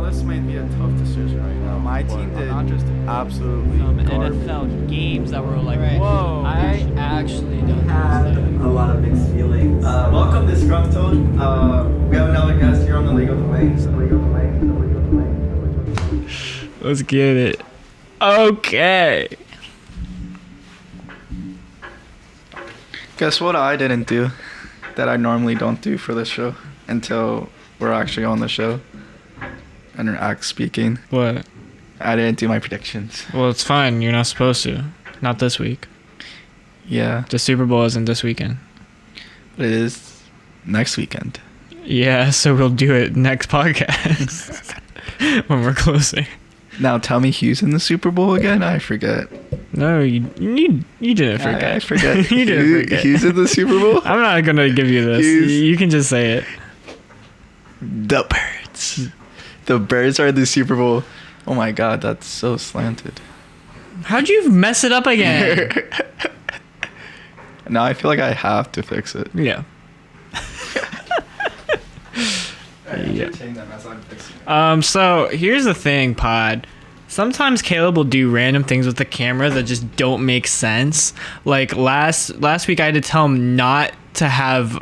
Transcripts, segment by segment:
this might be a tough decision right now. My team did absolutely Some NFL games that were like, Right. whoa. I actually don't Had understand. a lot of mixed feelings. Welcome, Disgruntled. We have another guest here on the Legal Domains. Let's get it. Okay. Guess what I didn't do that I normally don't do for this show until we're actually on the show and we're speaking. What? I didn't do my predictions. Well, it's fine. You're not supposed to. Not this week. Yeah, The Super Bowl isn't this weekend. it is next weekend. Yeah, so we'll do it next podcast when we're closing. Now tell me who's in the Super Bowl again? I forget. No, you didn't forget. I forget. You didn't forget. Who's in the Super Bowl? I'm not gonna give you this. You can just say it. The Birds. The Birds are the Super Bowl. Oh my God, that's so slanted. How'd you mess it up again? Now I feel like I have to fix it. Yeah. Yeah. So here's the thing, Pod. Sometimes Caleb will do random things with the camera that just don't make sense. Like last week, I had to tell him not to have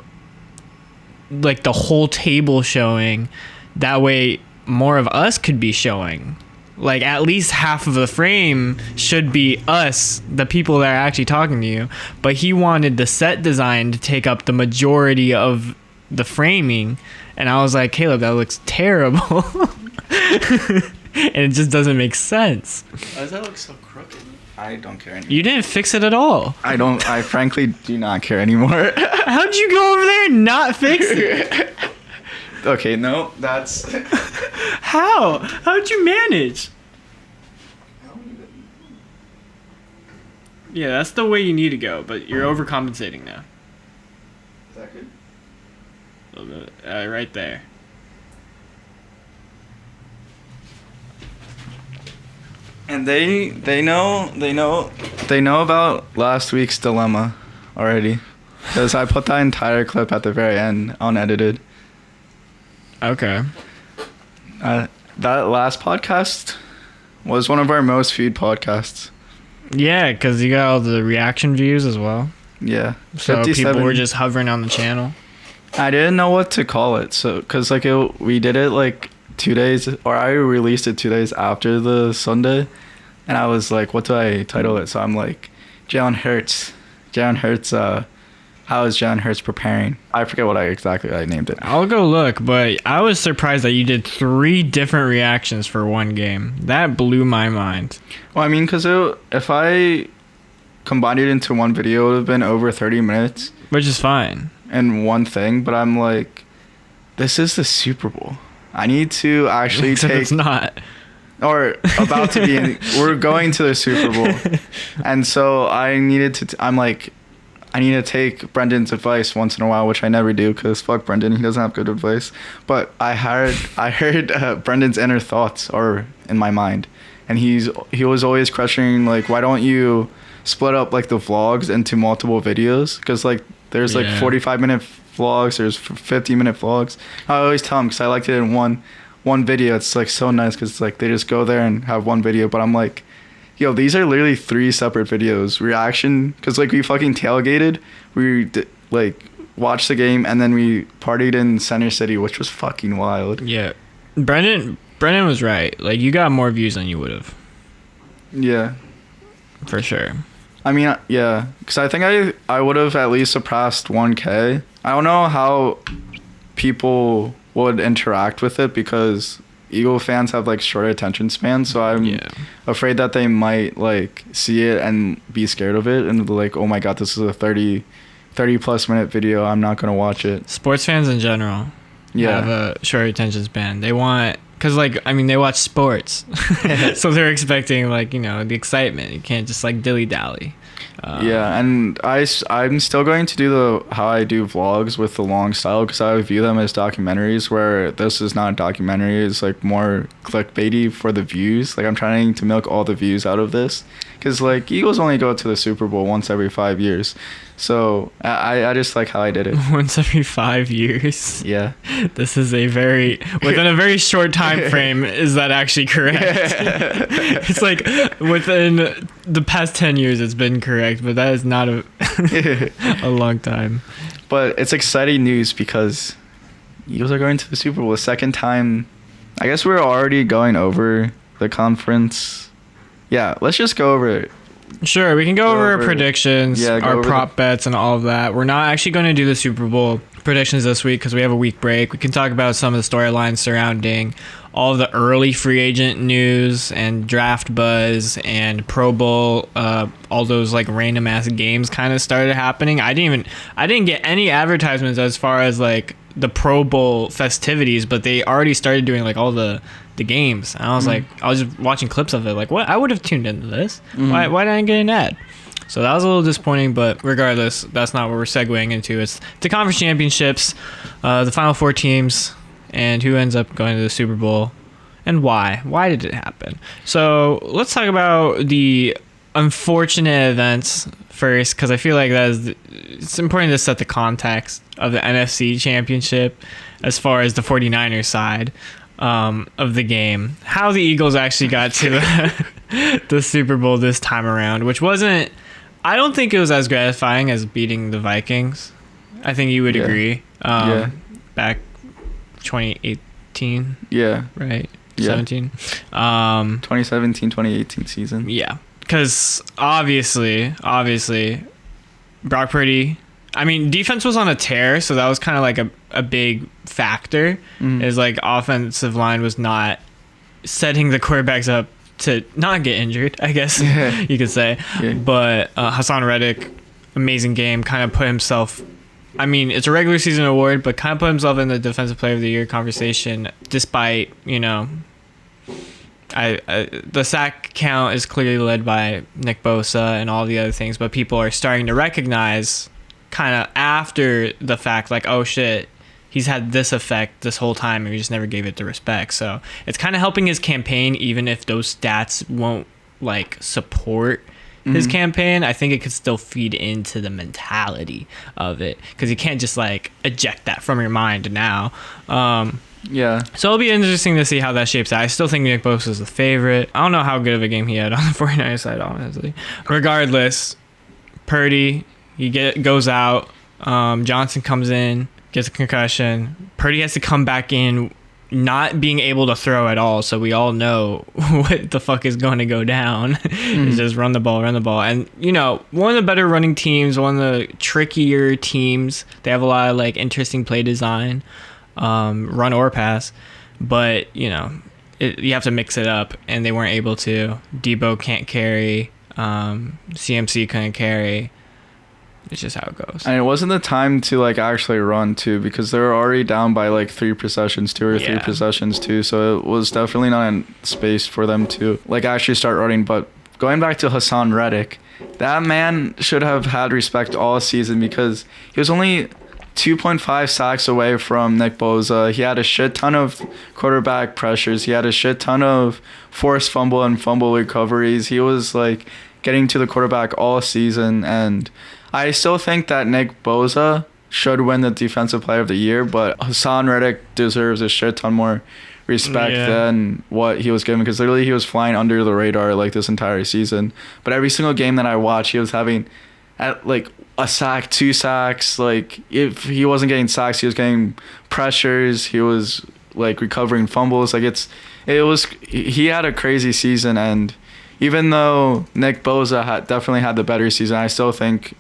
like the whole table showing. That way, more of us could be showing. Like at least half of the frame should be us, the people that are actually talking to you. But he wanted the set design to take up the majority of the framing. And I was like, Caleb, that looks terrible. And it just doesn't make sense. Why does that look so crooked? I don't care anymore. You didn't fix it at all. I frankly do not care anymore. How'd you go over there and not fix it? Okay, no, that's... How? How'd you manage? Yeah, that's the way you need to go, but you're overcompensating now. Is that good? A little bit. Right there. And they know about last week's dilemma already. Because I put that entire clip at the very end, unedited. Okay. That last podcast was one of our most viewed podcasts. Yeah, because you got all the reaction views as well. Yeah. So 57. people were just hovering on the channel. I didn't know what to call it. So, because like we did it like 2 days, or I released it 2 days after the Sunday. And I was like, what do I title it? So I'm like, Jalen Hurts, how is Jalen Hurts preparing? I forget what I named it. I'll go look, but I was surprised that you did 3 different reactions for one game. That blew my mind. Well, I mean, because if I combined it into one video, it would have been over 30 minutes. Which is fine. And one thing, but I'm like, this is the Super Bowl. I need to actually Except take... it's not. Or about to be we're going to the Super Bowl. And so I needed to... I need to take Brendan's advice once in a while, which I never do because fuck Brendan, he doesn't have good advice. But I heard Brendan's inner thoughts or in my mind, and he was always questioning like, why don't you split up like the vlogs into multiple videos? Because like there's like 45-minute vlogs, there's 50-minute vlogs. I always tell him because I liked it in one video. It's like so nice because it's like they just go there and have one video. But I'm like, yo, these are literally 3 separate videos. Reaction, because like we fucking tailgated, we like watched the game, and then we partied in Center City, which was fucking wild. Yeah, Brendan was right. Like you got more views than you would have. Yeah, for sure. I mean, yeah, because I think I would have at least surpassed 1K. I don't know how people would interact with it because Eagle fans have like short attention spans, so I'm afraid that they might like see it and be scared of it and like, oh my god, this is a 30 plus minute video, I'm not gonna watch it. Sports fans in general have a short attention span. They want, because like, I mean, they watch sports so they're expecting like, you know, the excitement. You can't just like dilly dally. Yeah, and I'm still going to do how I do vlogs with the long style because I view them as documentaries, where this is not a documentary. It's like more clickbaity for the views. Like I'm trying to milk all the views out of this because like Eagles only go to the Super Bowl once every 5 years. So I just like how I did it. Once every 5 years. Yeah. This is within a very short time frame. Is that actually correct? It's like within the past 10 years, it's been correct, but that is not a long time. But it's exciting news because Eagles are going to the Super Bowl the second time. I guess we're already going over the conference. Yeah, let's just go over it. Sure, we can go over our predictions, go our over prop bets, and all of that. We're not actually going to do the Super Bowl predictions this week because we have a week break. We can talk about some of the storylines surrounding all of the early free agent news and draft buzz and Pro Bowl. All those like random ass games kind of started happening. I didn't get any advertisements as far as like the Pro Bowl festivities, but they already started doing like all the games. And I was like, I was just watching clips of it. Like, what? I would have tuned into this. Why did I get an ad? So that was a little disappointing, but regardless, that's not what we're segueing into. It's the conference championships, the final 4 teams, and who ends up going to the Super Bowl and why. Why did it happen? So let's talk about the unfortunate events first, because I feel like it's important to set the context of the NFC championship as far as the 49ers side of the game. How the Eagles actually got to the Super Bowl this time around, which wasn't, I don't think it was as gratifying as beating the Vikings. I think you would agree. Back 2018. Yeah. Right? Yeah. 17. 2017, 2018 season. Yeah. Because obviously, Brock Purdy, I mean, defense was on a tear, so that was kind of like a big factor. Is like offensive line was not setting the quarterbacks up to not get injured, I guess you could say. Yeah. But Hassan Reddick, amazing game, kind of put himself, I mean, it's a regular season award, but kind of put himself in the Defensive Player of the Year conversation, despite, the sack count is clearly led by Nick Bosa and all the other things, but people are starting to recognize kind of after the fact, like, oh shit, he's had this effect this whole time and we just never gave it the respect. So it's kind of helping his campaign, even if those stats won't like support his campaign. I think it could still feed into the mentality of it, because you can't just like eject that from your mind now. Yeah. So it'll be interesting to see how that shapes out. I still think Nick Bosa is the favorite. I don't know how good of a game he had on the 49ers side, honestly. Regardless, Purdy, goes out. Johnson comes in, gets a concussion. Purdy has to come back in not being able to throw at all, so we all know what the fuck is going to go down. It's just run the ball. And, one of the better running teams, one of the trickier teams, they have a lot of, like, interesting play design. Run or pass, but you have to mix it up, and they weren't able to. Debo can't carry, CMC couldn't carry. It's just how it goes. And it wasn't the time to like actually run too, because they were already down by like 3 possessions, 2 or 3 possessions too. So it was definitely not in space for them to like actually start running. But going back to Hassan Reddick, that man should have had respect all season, because he was only 2.5 sacks away from Nick Bosa. He had a shit ton of quarterback pressures. He had a shit ton of forced fumble and fumble recoveries. He was like getting to the quarterback all season, and I still think that Nick Bosa should win the Defensive Player of the Year, but Hassan Reddick deserves a shit ton more respect than what he was given, because literally he was flying under the radar like this entire season. But every single game that I watched, he was having at like a sack, 2 sacks. Like if he wasn't getting sacks, he was getting pressures. He was like recovering fumbles. Like he had a crazy season, and even though Nick Bosa definitely had the better season, I still think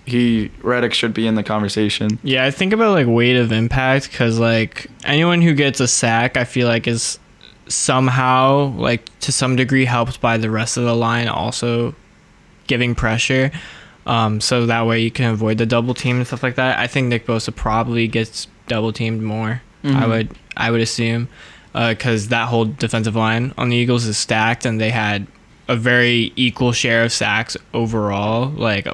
Reddick should be in the conversation. Yeah, I think about like weight of impact, because like anyone who gets a sack, I feel like is somehow like to some degree helped by the rest of the line also giving pressure. So that way you can avoid the double team and stuff like that. I think Nick Bosa probably gets double teamed more. I would assume, because that whole defensive line on the Eagles is stacked, and they had a very equal share of sacks overall. Like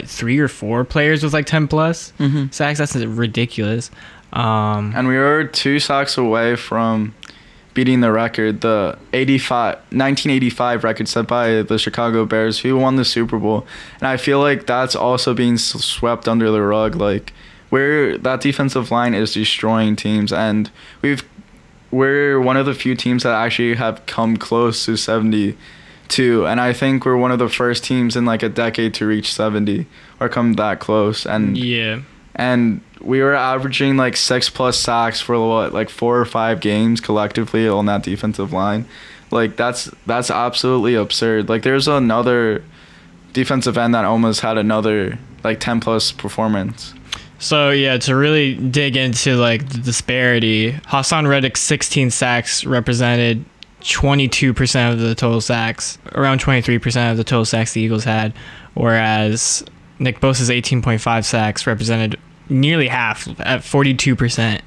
3 or 4 players with like 10 plus sacks. That's ridiculous. And we were 2 sacks away from beating the record, the 1985 record set by the Chicago Bears, who won the Super Bowl. And I feel like that's also being swept under the rug. Like, where that defensive line is destroying teams, and we're one of the few teams that actually have come close to 72, and I think we're one of the first teams in like a decade to reach 70 or come that close. And Yeah. and we were averaging like 6+ sacks for what, like 4 or 5 games collectively on that defensive line. Like that's absolutely absurd. Like there's another defensive end that almost had another like 10+ performance. So yeah, to really dig into like the disparity, Hassan Reddick's 16 sacks represented 22% of the total sacks, around 23% of the total sacks the Eagles had, whereas Nick Bosa's 18.5 sacks represented nearly half at 42%,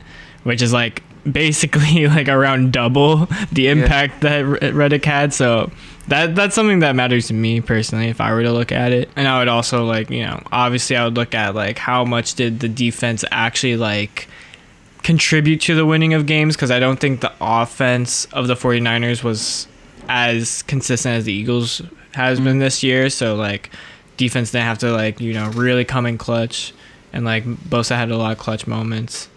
which is like basically like around double the impact that Reddick had. So that's something that matters to me personally if I were to look at it. And I would also like, you know, obviously I would look at like how much did the defense actually like contribute to the winning of games, because I don't think the offense of the 49ers was as consistent as the Eagles has been this year. So like defense didn't have to like, you know, really come in clutch, and like Bosa had a lot of clutch moments.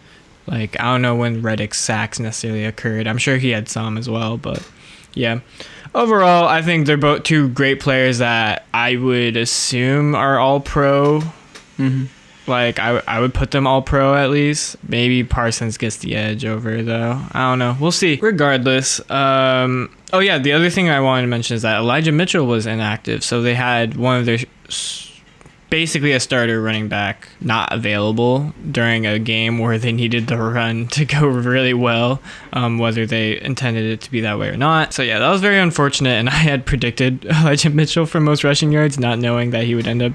Like I don't know when Reddick's sacks necessarily occurred. I'm sure he had some as well, but yeah. Overall, I think they're both two great players that I would assume are all pro. Mm-hmm. Like I would put them all pro at least. Maybe Parsons gets the edge over though. I don't know. We'll see. Regardless, oh yeah, the other thing I wanted to mention is that Elijah Mitchell was inactive, so they had one of their basically a starter running back not available during a game where they needed the run to go really well, whether they intended it to be that way or not. So yeah, that was very unfortunate, and I had predicted Elijah Mitchell for most rushing yards, not knowing that he would end up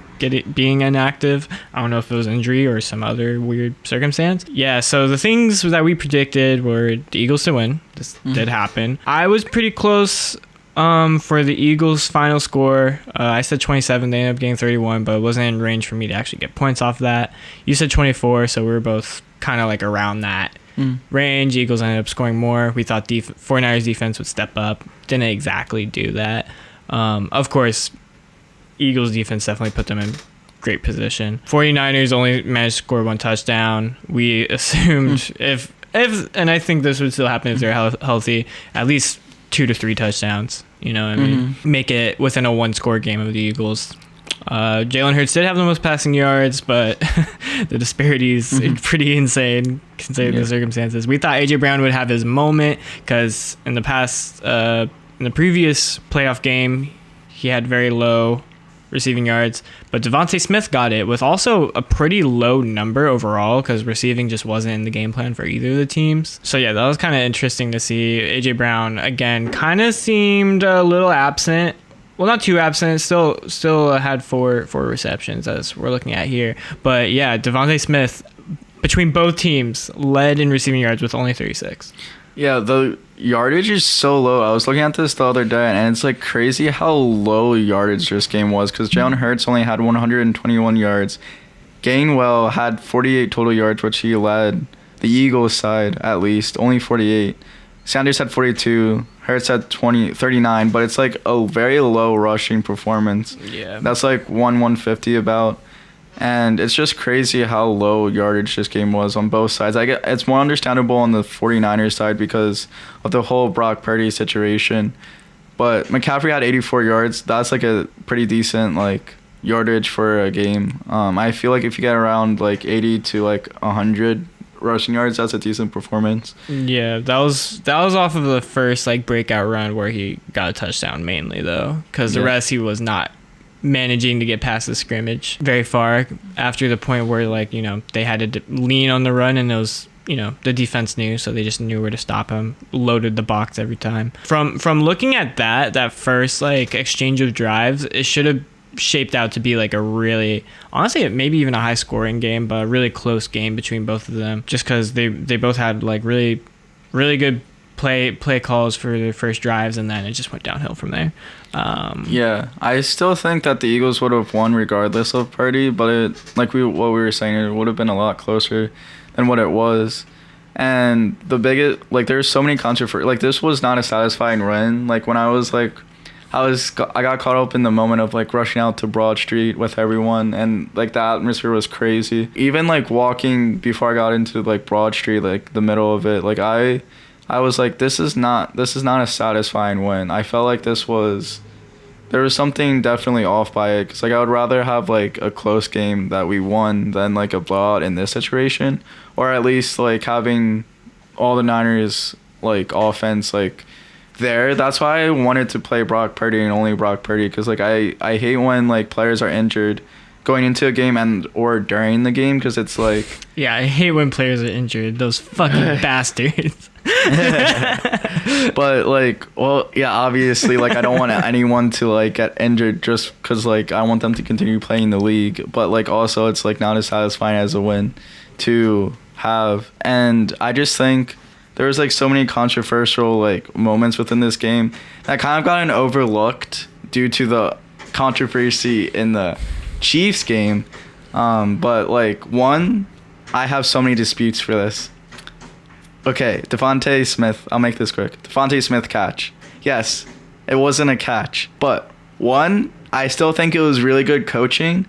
being inactive. I don't know if it was injury or some other weird circumstance. Yeah, so the things that we predicted were the Eagles to win. This did happen. I was pretty close. For the Eagles' final score, I said 27. They ended up getting 31, but it wasn't in range for me to actually get points off that. You said 24, so we were both kind of like around that range. Eagles ended up scoring more. We thought 49ers defense would step up. Didn't exactly do that. Of course, Eagles defense definitely put them in great position. 49ers only managed to score 1 touchdown. We assumed if and I think this would still happen if they're healthy, at least 2 to 3 touchdowns. You know what I mean? Make it within a 1-score game of the Eagles. Jalen Hurts did have the most passing yards, but the disparity is pretty insane considering the circumstances. We thought AJ Brown would have his moment because in the previous playoff game, he had very low receiving yards, but Devontae Smith got it with also a pretty low number overall because receiving just wasn't in the game plan for either of the teams. So yeah, that was kind of interesting to see. AJ Brown again kind of seemed a little absent. Well, not too absent. Still had four receptions as we're looking at here. But yeah, Devontae Smith between both teams led in receiving yards with only 36. Yeah, the yardage is so low. I was looking at this the other day, and it's like crazy how low yardage this game was because Jalen Hurts only had 121 yards. Gainwell had 48 total yards, which he led the Eagles side at least, only 48. Sanders had 42. Hurts had 39, but it's like a very low rushing performance. Yeah. That's like 150 about. And it's just crazy how low yardage this game was on both sides. It's more understandable on the 49ers side because of the whole Brock Purdy situation. But McCaffrey had 84 yards. That's like a pretty decent like yardage for a game. I feel like if you get around like 80 to like 100 rushing yards, that's a decent performance. Yeah, that was off of the first like breakout run where he got a touchdown mainly though, because the rest he was not managing to get past the scrimmage very far after the point where like, you know, they had to lean on the run, and it was, you know, the defense knew, so they just knew where to stop him, loaded the box every time. From looking at that first like exchange of drives, it should have shaped out to be like a really, honestly maybe even a high scoring game, but a really close game between both of them, just because they both had like really good play calls for their first drives, and then it just went downhill from there. Yeah, I still think that the Eagles would have won regardless of Purdy, but what we were saying, it would have been a lot closer than what it was. And the biggest, like, there's so many controversy. Like, this was not a satisfying win. Like, when I was like, I got caught up in the moment of like rushing out to Broad Street with everyone, and like the atmosphere was crazy. Even like walking before I got into like Broad Street, like the middle of it, like I was like, this is not a satisfying win. I felt like there was something definitely off by it, because like I would rather have like a close game that we won than like a blowout in this situation, or at least like having all the Niners like offense like there. That's why I wanted to play Brock Purdy and only Brock Purdy, because like I hate when like players are injured going into a game and or during the game, because it's like, Yeah, I hate when players are injured. Those fucking bastards. but like, well, yeah, obviously like I don't want anyone to like get injured just because like I want them to continue playing the league, but like also it's like not as satisfying as a win to have. And I just think there was like so many controversial like moments within this game that kind of gotten overlooked due to the controversy in the Chiefs game. But like, one, I have so many disputes for this. Okay, Devontae Smith, I'll make this quick. Devontae Smith catch. Yes, it wasn't a catch. But one, I still think it was really good coaching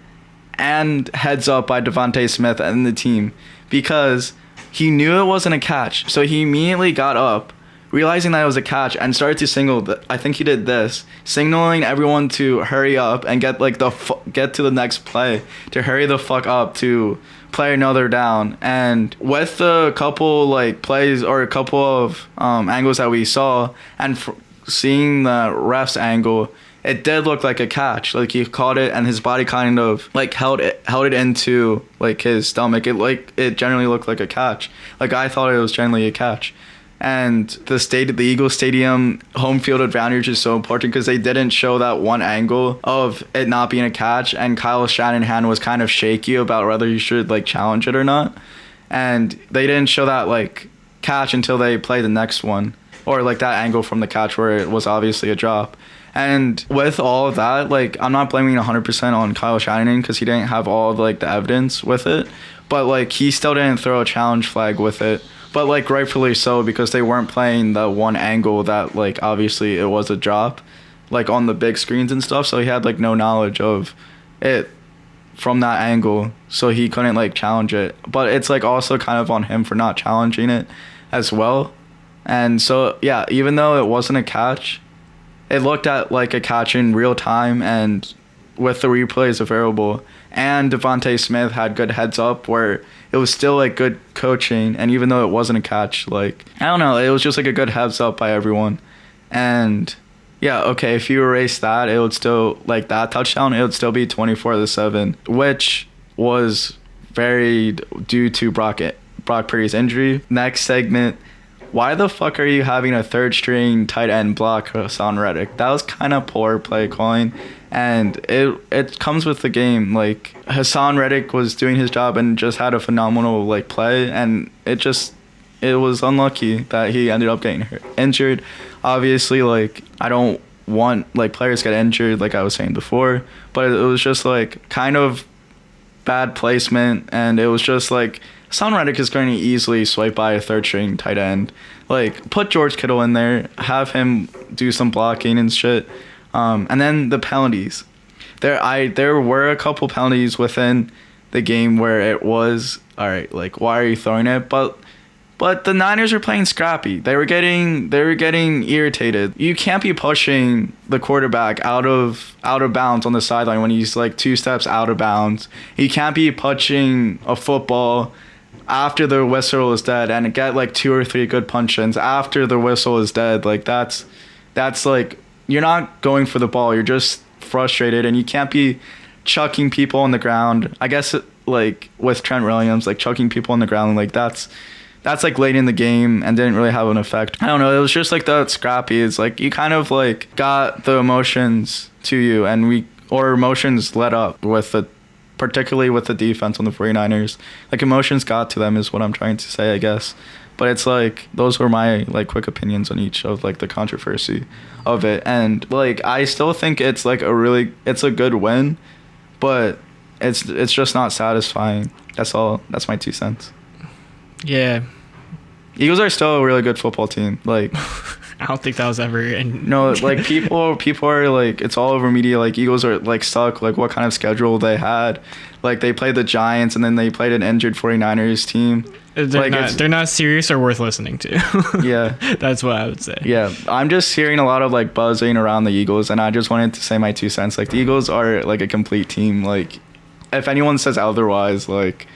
and heads up by Devontae Smith and the team, because he knew it wasn't a catch. So he immediately got up, realizing that it was a catch, and started to signal. I think he did this, signaling everyone to hurry up and get like get to the next play, to hurry the fuck up to play another down. And with the couple like plays or a couple of angles that we saw, and seeing the ref's angle, it did look like a catch. Like he caught it and his body kind of like held it into like his stomach. It generally looked like a catch. Like I thought it was generally a catch. And the Eagles Stadium home field advantage is so important, because they didn't show that one angle of it not being a catch, and Kyle Shanahan was kind of shaky about whether he should like challenge it or not. And they didn't show that like catch until they played the next one, or like that angle from the catch where it was obviously a drop. And with all of that, like I'm not blaming 100% on Kyle Shanahan, because he didn't have all of like the evidence with it, but like he still didn't throw a challenge flag with it. But like rightfully so, because they weren't playing the one angle that like obviously it was a drop like on the big screens and stuff, so he had like no knowledge of it from that angle, so he couldn't like challenge it. But it's like also kind of on him for not challenging it as well. And so yeah, even though it wasn't a catch, it looked at like a catch in real time, and with the replays available, and Devontae Smith had good heads up where it was still like good coaching. And even though it wasn't a catch, like I don't know, it was just like a good heads up by everyone. And yeah, okay, if you erase that, it would still, like that touchdown, it would still be 24-7, which was very due to Brock Purdy's injury. Next segment, why the fuck are you having a third string tight end block Hassan Reddick? That was kind of poor play calling, and it comes with the game. Like Hassan Reddick was doing his job and just had a phenomenal like play, and it was unlucky that he ended up getting injured. Obviously, like I don't want like players get injured, like I was saying before, but it was just like kind of bad placement, and it was just like Hassan Reddick is going to easily swipe by a third string tight end. Like put George Kittle in there, have him do some blocking and shit. And then the penalties. There were a couple penalties within the game where it was all right, like why are you throwing it? But the Niners were playing scrappy. They were getting irritated. You can't be pushing the quarterback out of bounds on the sideline when he's like 2 steps out of bounds. You can't be punching a football after the whistle is dead and get like 2 or 3 good punch-ins after the whistle is dead. Like that's like, you're not going for the ball. You're just frustrated, and you can't be chucking people on the ground. I guess like with Trent Williams, like chucking people on the ground, like that's like late in the game and didn't really have an effect. I don't know. It was just like that scrappy. It's like you kind of like got the emotions to you, and emotions let up with particularly with the defense on the 49ers. Like emotions got to them is what I'm trying to say, I guess. But it's like those were my like quick opinions on each of like the controversy of it. And like I still think it's like it's a good win, but it's just not satisfying. That's all. That's my 2 cents. Yeah. Eagles are still a really good football team. Like, I don't think that was ever in. no, like people are like, it's all over media. Like Eagles are like stuck. Like what kind of schedule they had. Like they played the Giants and then they played an injured 49ers team. They're not serious or worth listening to. Yeah. That's what I would say. Yeah, I'm just hearing a lot of like buzzing around the Eagles, and I just wanted to say my 2 cents. Like the Eagles are like a complete team. Like if anyone says otherwise, like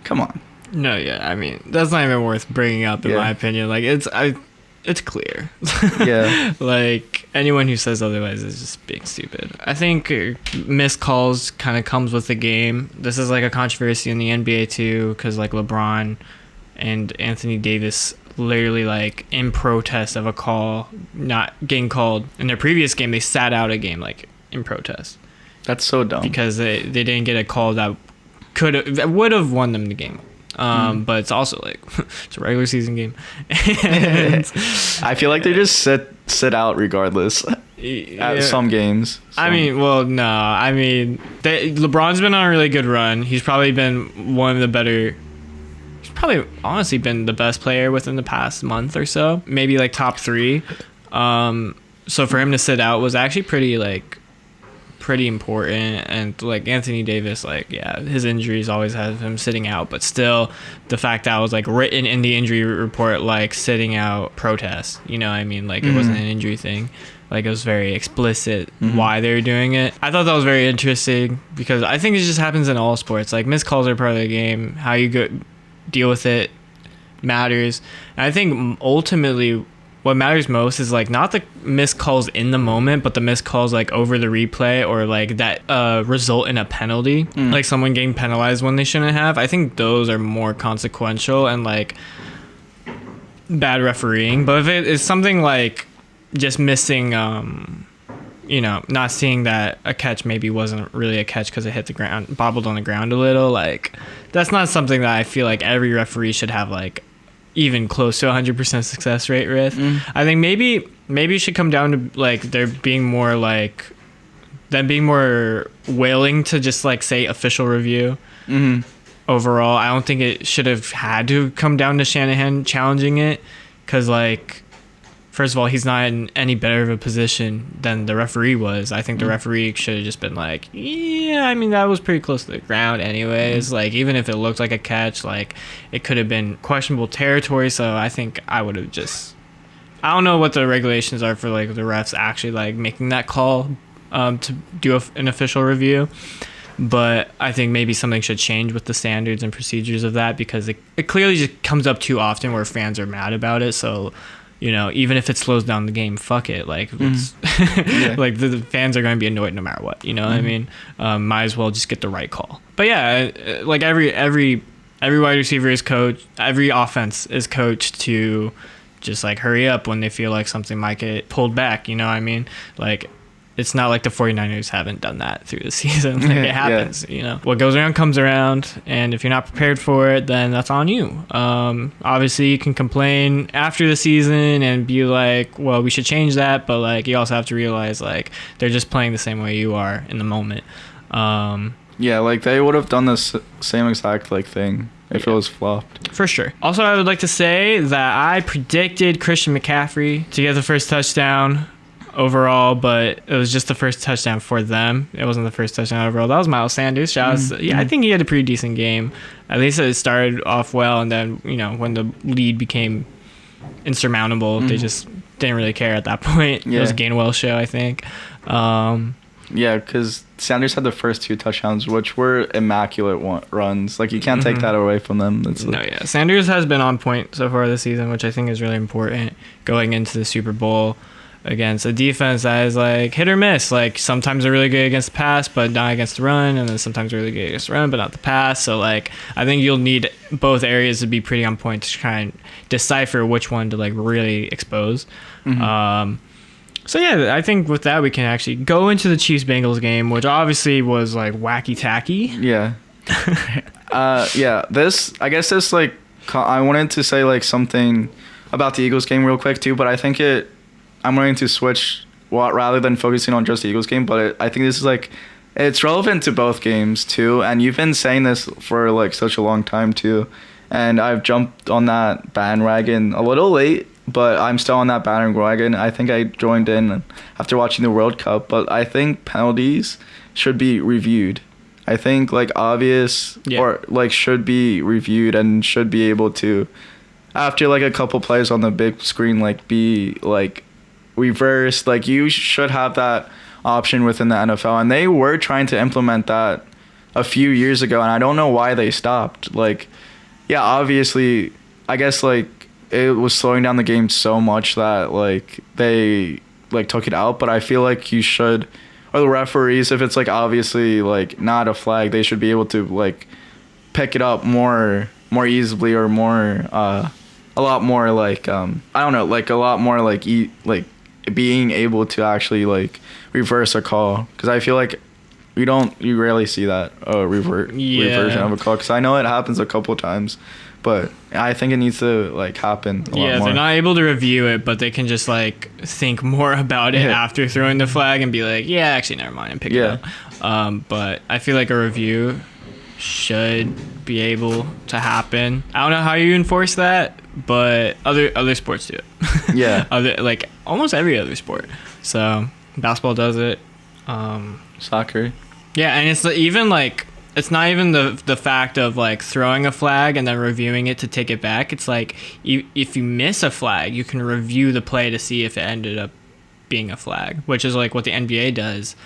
come on. No, yeah, I mean that's not even worth bringing up in my opinion. Like it's clear. Yeah. Like anyone who says otherwise is just being stupid. I think missed calls kind of comes with the game. This is like a controversy in the NBA too, because like LeBron and Anthony Davis literally like in protest of a call not getting called in their previous game, they sat out a game like in protest. That's so dumb. Because they didn't get a call that would have won them the game. But it's also like it's a regular season game. And I feel like they just sit out regardless at some games. So. I mean, well, no. I mean, LeBron's been on a really good run. He's probably been one of the better. He's probably honestly been the best player within the past month or so. Maybe like top 3. So for him to sit out was actually pretty important. And like Anthony Davis, like his injuries always have him sitting out, but still the fact that was like written in the injury report like sitting out protest, you know what I mean, like it wasn't an injury thing, like it was very explicit why they were doing it. I thought that was very interesting because I think it just happens in all sports. Like missed calls are part of the game. How you deal with it matters. And I think ultimately what matters most is like not the missed calls in the moment, but the missed calls like over the replay or like that result in a penalty, like someone getting penalized when they shouldn't have. I think those are more consequential and like bad refereeing. But if it is something like just missing, not seeing that a catch maybe wasn't really a catch because it hit the ground, bobbled on the ground a little, like that's not something that I feel like every referee should have like even close to 100% success rate with. I think maybe it should come down to like there being more like them being more willing to just like say official review. Overall, I don't think it should have had to come down to Shanahan challenging it, because like first of all, he's not in any better of a position than the referee was. I think the referee should have just been like, yeah, I mean, that was pretty close to the ground anyways. Like, even if it looked like a catch, like, it could have been questionable territory. So I think I would have just... I don't know what the regulations are for, like, the refs actually, like, making that call to do an official review. But I think maybe something should change with the standards and procedures of that, because it clearly just comes up too often where fans are mad about it. So... you know, even if it slows down the game, fuck it. Like, it's like the fans are going to be annoyed no matter what. You know what I mean? Might as well just get the right call. But yeah, like every wide receiver is coached. Every offense is coached to just like hurry up when they feel like something might get pulled back. You know what I mean? Like, it's not like the 49ers haven't done that through the season. Like, it happens, you know. What goes around comes around, and if you're not prepared for it, then that's on you. Obviously, you can complain after the season and be like, well, we should change that, but, like, you also have to realize, like, they're just playing the same way you are in the moment. Yeah, like, they would have done this same exact, like, thing if it was flopped. For sure. Also, I would like to say that I predicted Christian McCaffrey to get the first touchdown overall, but it was just the first touchdown for them. It wasn't the first touchdown overall. That was Miles Sanders. I think he had a pretty decent game. At least it started off well, and then, you know, when the lead became insurmountable, they just didn't really care at that point. It was a Gainwell show, I think. Yeah, because Sanders had the first 2 touchdowns, which were immaculate runs. Like, you can't take that away from them. Sanders has been on point so far this season, which I think is really important going into the Super Bowl against a defense that is like hit or miss. Like, sometimes they're really good against the pass but not against the run, and then sometimes they're really good against the run but not the pass. So like, I think you'll need both areas to be pretty on point to try and decipher which one to like really expose. So yeah, I think with that we can actually go into the Chiefs-Bengals game, which obviously was like wacky tacky. Yeah. This like, I wanted to say like something about the Eagles game real quick too, but I think I'm going to switch rather than focusing on just the Eagles game, but I think this is like, it's relevant to both games too, and you've been saying this for like such a long time too, and I've jumped on that bandwagon a little late, but I'm still on that bandwagon. I think I joined in after watching the World Cup, but I think penalties should be reviewed. I think like obvious or like should be reviewed and should be able to, after like a couple plays on the big screen, like be like reversed. Like you should have that option within the NFL, and they were trying to implement that a few years ago, and I don't know why they stopped. Like, yeah, obviously, I guess like it was slowing down the game so much that like they like took it out, but I feel like you should, or the referees, if it's like obviously like not a flag, they should be able to like pick it up more easily, or more a lot more like I don't know, like a lot more like like being able to actually like reverse a call, because I feel like you rarely see that reversion of a call, because I know it happens a couple times, but I think it needs to like happen a lot more. They're not able to review it, but they can just like think more about it after throwing the flag and be like, yeah, actually never mind, and pick it up. But I feel like a review should be able to happen. I don't know how you enforce that, but other sports do it. Like almost every other sport. So basketball does it. Soccer. Yeah, and it's even like, it's not even the fact of like throwing a flag and then reviewing it to take it back. It's like if you miss a flag, you can review the play to see if it ended up being a flag, which is like what the NBA does,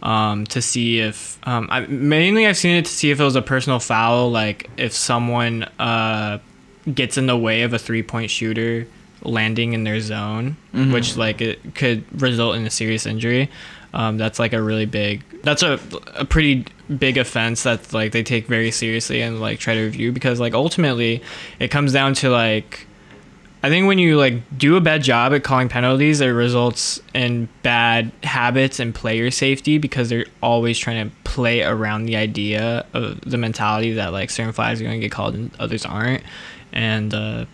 to see if I've seen it to see if it was a personal foul, like if someone gets in the way of a 3-point shooter landing in their zone, which like it could result in a serious injury. That's like that's a pretty big offense that like they take very seriously and like try to review, because like ultimately it comes down to like, I think when you like do a bad job at calling penalties, it results in bad habits and player safety, because they're always trying to play around the idea of the mentality that like certain flags are going to get called and others aren't. And I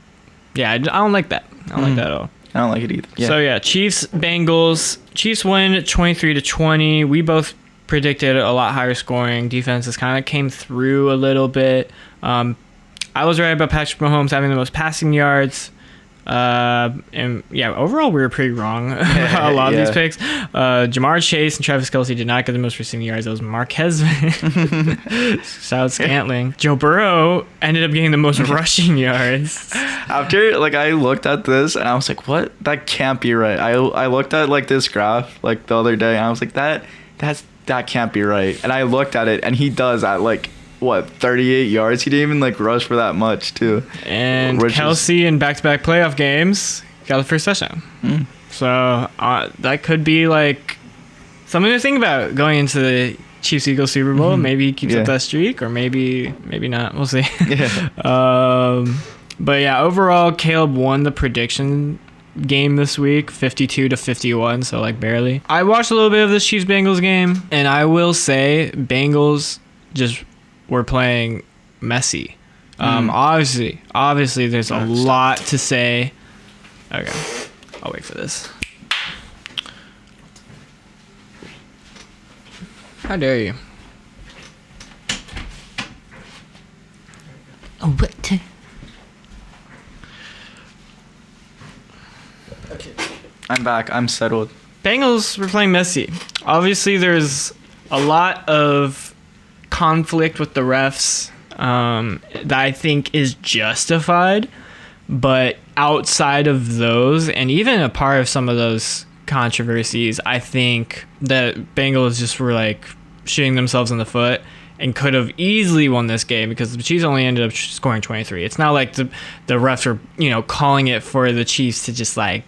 don't like that. I don't like that at all. I don't like it either. So yeah, Chiefs Bengals. Chiefs win 23-20. We both predicted a lot higher scoring. Defenses kind of came through a little bit. I was right about Patrick Mahomes having the most passing yards. And yeah, overall we were pretty wrong about a lot of these picks. Jamar Chase and Travis Kelce did not get the most receiving yards. That was Marquez. Shout out Scantling. Joe Burrow ended up getting the most rushing yards. After like I looked at this and I was like, what? That can't be right. I looked at like this graph like the other day and I was like, that can't be right. And I looked at it and he does at like, what, 38 yards? He didn't even like rush for that much too. And Kelce in back-to-back playoff games got the first touchdown. So that could be like something to think about going into the Chiefs-Eagles Super Bowl. Maybe he keeps up that streak, or maybe not. We'll see. But yeah, overall Caleb won the prediction game this week, 52-51, so like barely. I watched a little bit of this Chiefs-Bengals game, and I will say Bengals just were playing messy. Obviously there's a lot to say. Okay, I'll wait for this. How dare you? Oh, what? I'm back. I'm settled. Bengals were playing messy. Obviously there's a lot of conflict with the refs that I think is justified, but outside of those, and even a part of some of those controversies, I think that Bengals just were like shooting themselves in the foot and could have easily won this game, because the Chiefs only ended up scoring 23. It's not like the refs are calling it for the Chiefs to just like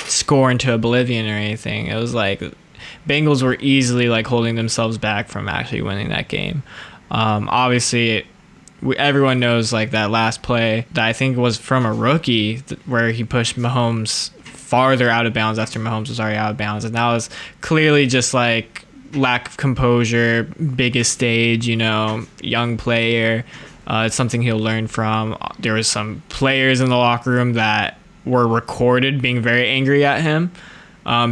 score into oblivion or anything. It was like Bengals were easily like holding themselves back from actually winning that game. Obviously, everyone knows like that last play that I think was from a rookie where he pushed Mahomes farther out of bounds after Mahomes was already out of bounds, and that was clearly just like lack of composure, biggest stage, young player. It's something he'll learn from. There was some players in the locker room that were recorded being very angry at him.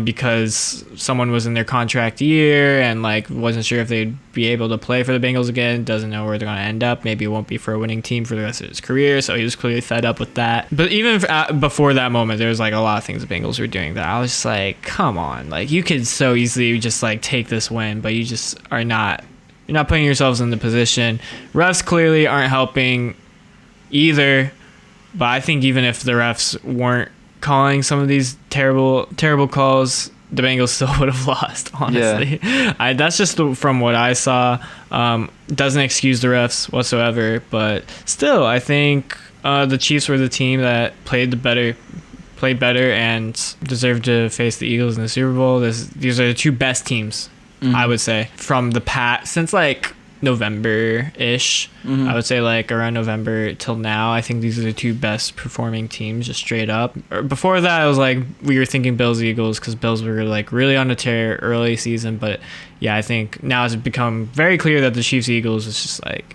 because someone was in their contract year and like wasn't sure if they'd be able to play for the Bengals again, doesn't know where they're going to end up, maybe it won't be for a winning team for the rest of his career, so he was clearly fed up with that. But even before that moment, there was like a lot of things the Bengals were doing that I was just like, come on, like you could so easily just like take this win, but you just are not. You're not putting yourselves in the position. Refs clearly aren't helping either, but I think even if the refs weren't calling some of these terrible calls, the Bengals still would have lost, honestly. Yeah. That's just from what I saw. Doesn't excuse the refs whatsoever, but still, I think the Chiefs were the team that played better and deserved to face the Eagles in the Super Bowl. These are the two best teams, I would say, from the past since like November-ish. I would say like around November till now. I think these are the two best performing teams, just straight up. Before that, I was like, we were thinking Bills-Eagles because Bills were like really on a tear early season. But yeah, I think now it's become very clear that the Chiefs-Eagles is just like,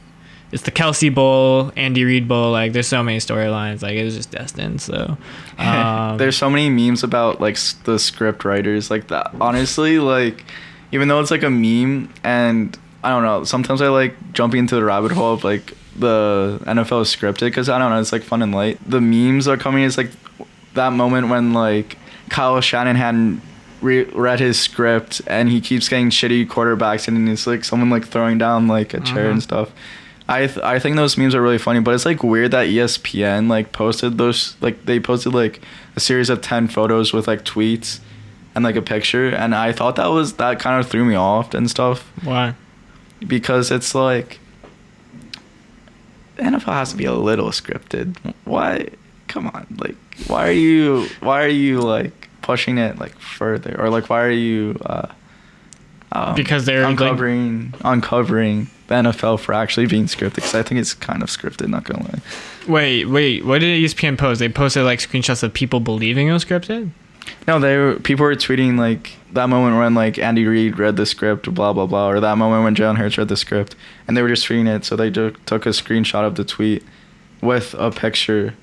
it's the Kelsey Bowl, Andy Reid Bowl. Like, there's so many storylines. Like, it was just destined. So, there's so many memes about like the script writers. Like that. Honestly, like, even though it's like a meme, and I don't know, sometimes I like jumping into the rabbit hole of like the NFL is scripted because I don't know, it's like fun and light. The memes are coming. It's like that moment when like Kyle Shanahan read his script and he keeps getting shitty quarterbacks and it's like someone like throwing down like a chair and stuff. I think those memes are really funny, but it's like weird that ESPN like posted those, like they posted like a series of 10 photos with like tweets and like a picture, and I thought that kind of threw me off and stuff. Why? Because it's like the NFL has to be a little scripted. Why? Come on, like why are you like pushing it like further, or like why are you because they're uncovering the NFL for actually being scripted? Because I think it's kind of scripted, not gonna lie. Wait, what did ESPN post? They posted like screenshots of people believing it was scripted? No, people were tweeting like that moment when like Andy Reid read the script, blah blah blah, or that moment when Jalen Hurts read the script, and they were just tweeting it. So they took a screenshot of the tweet with a picture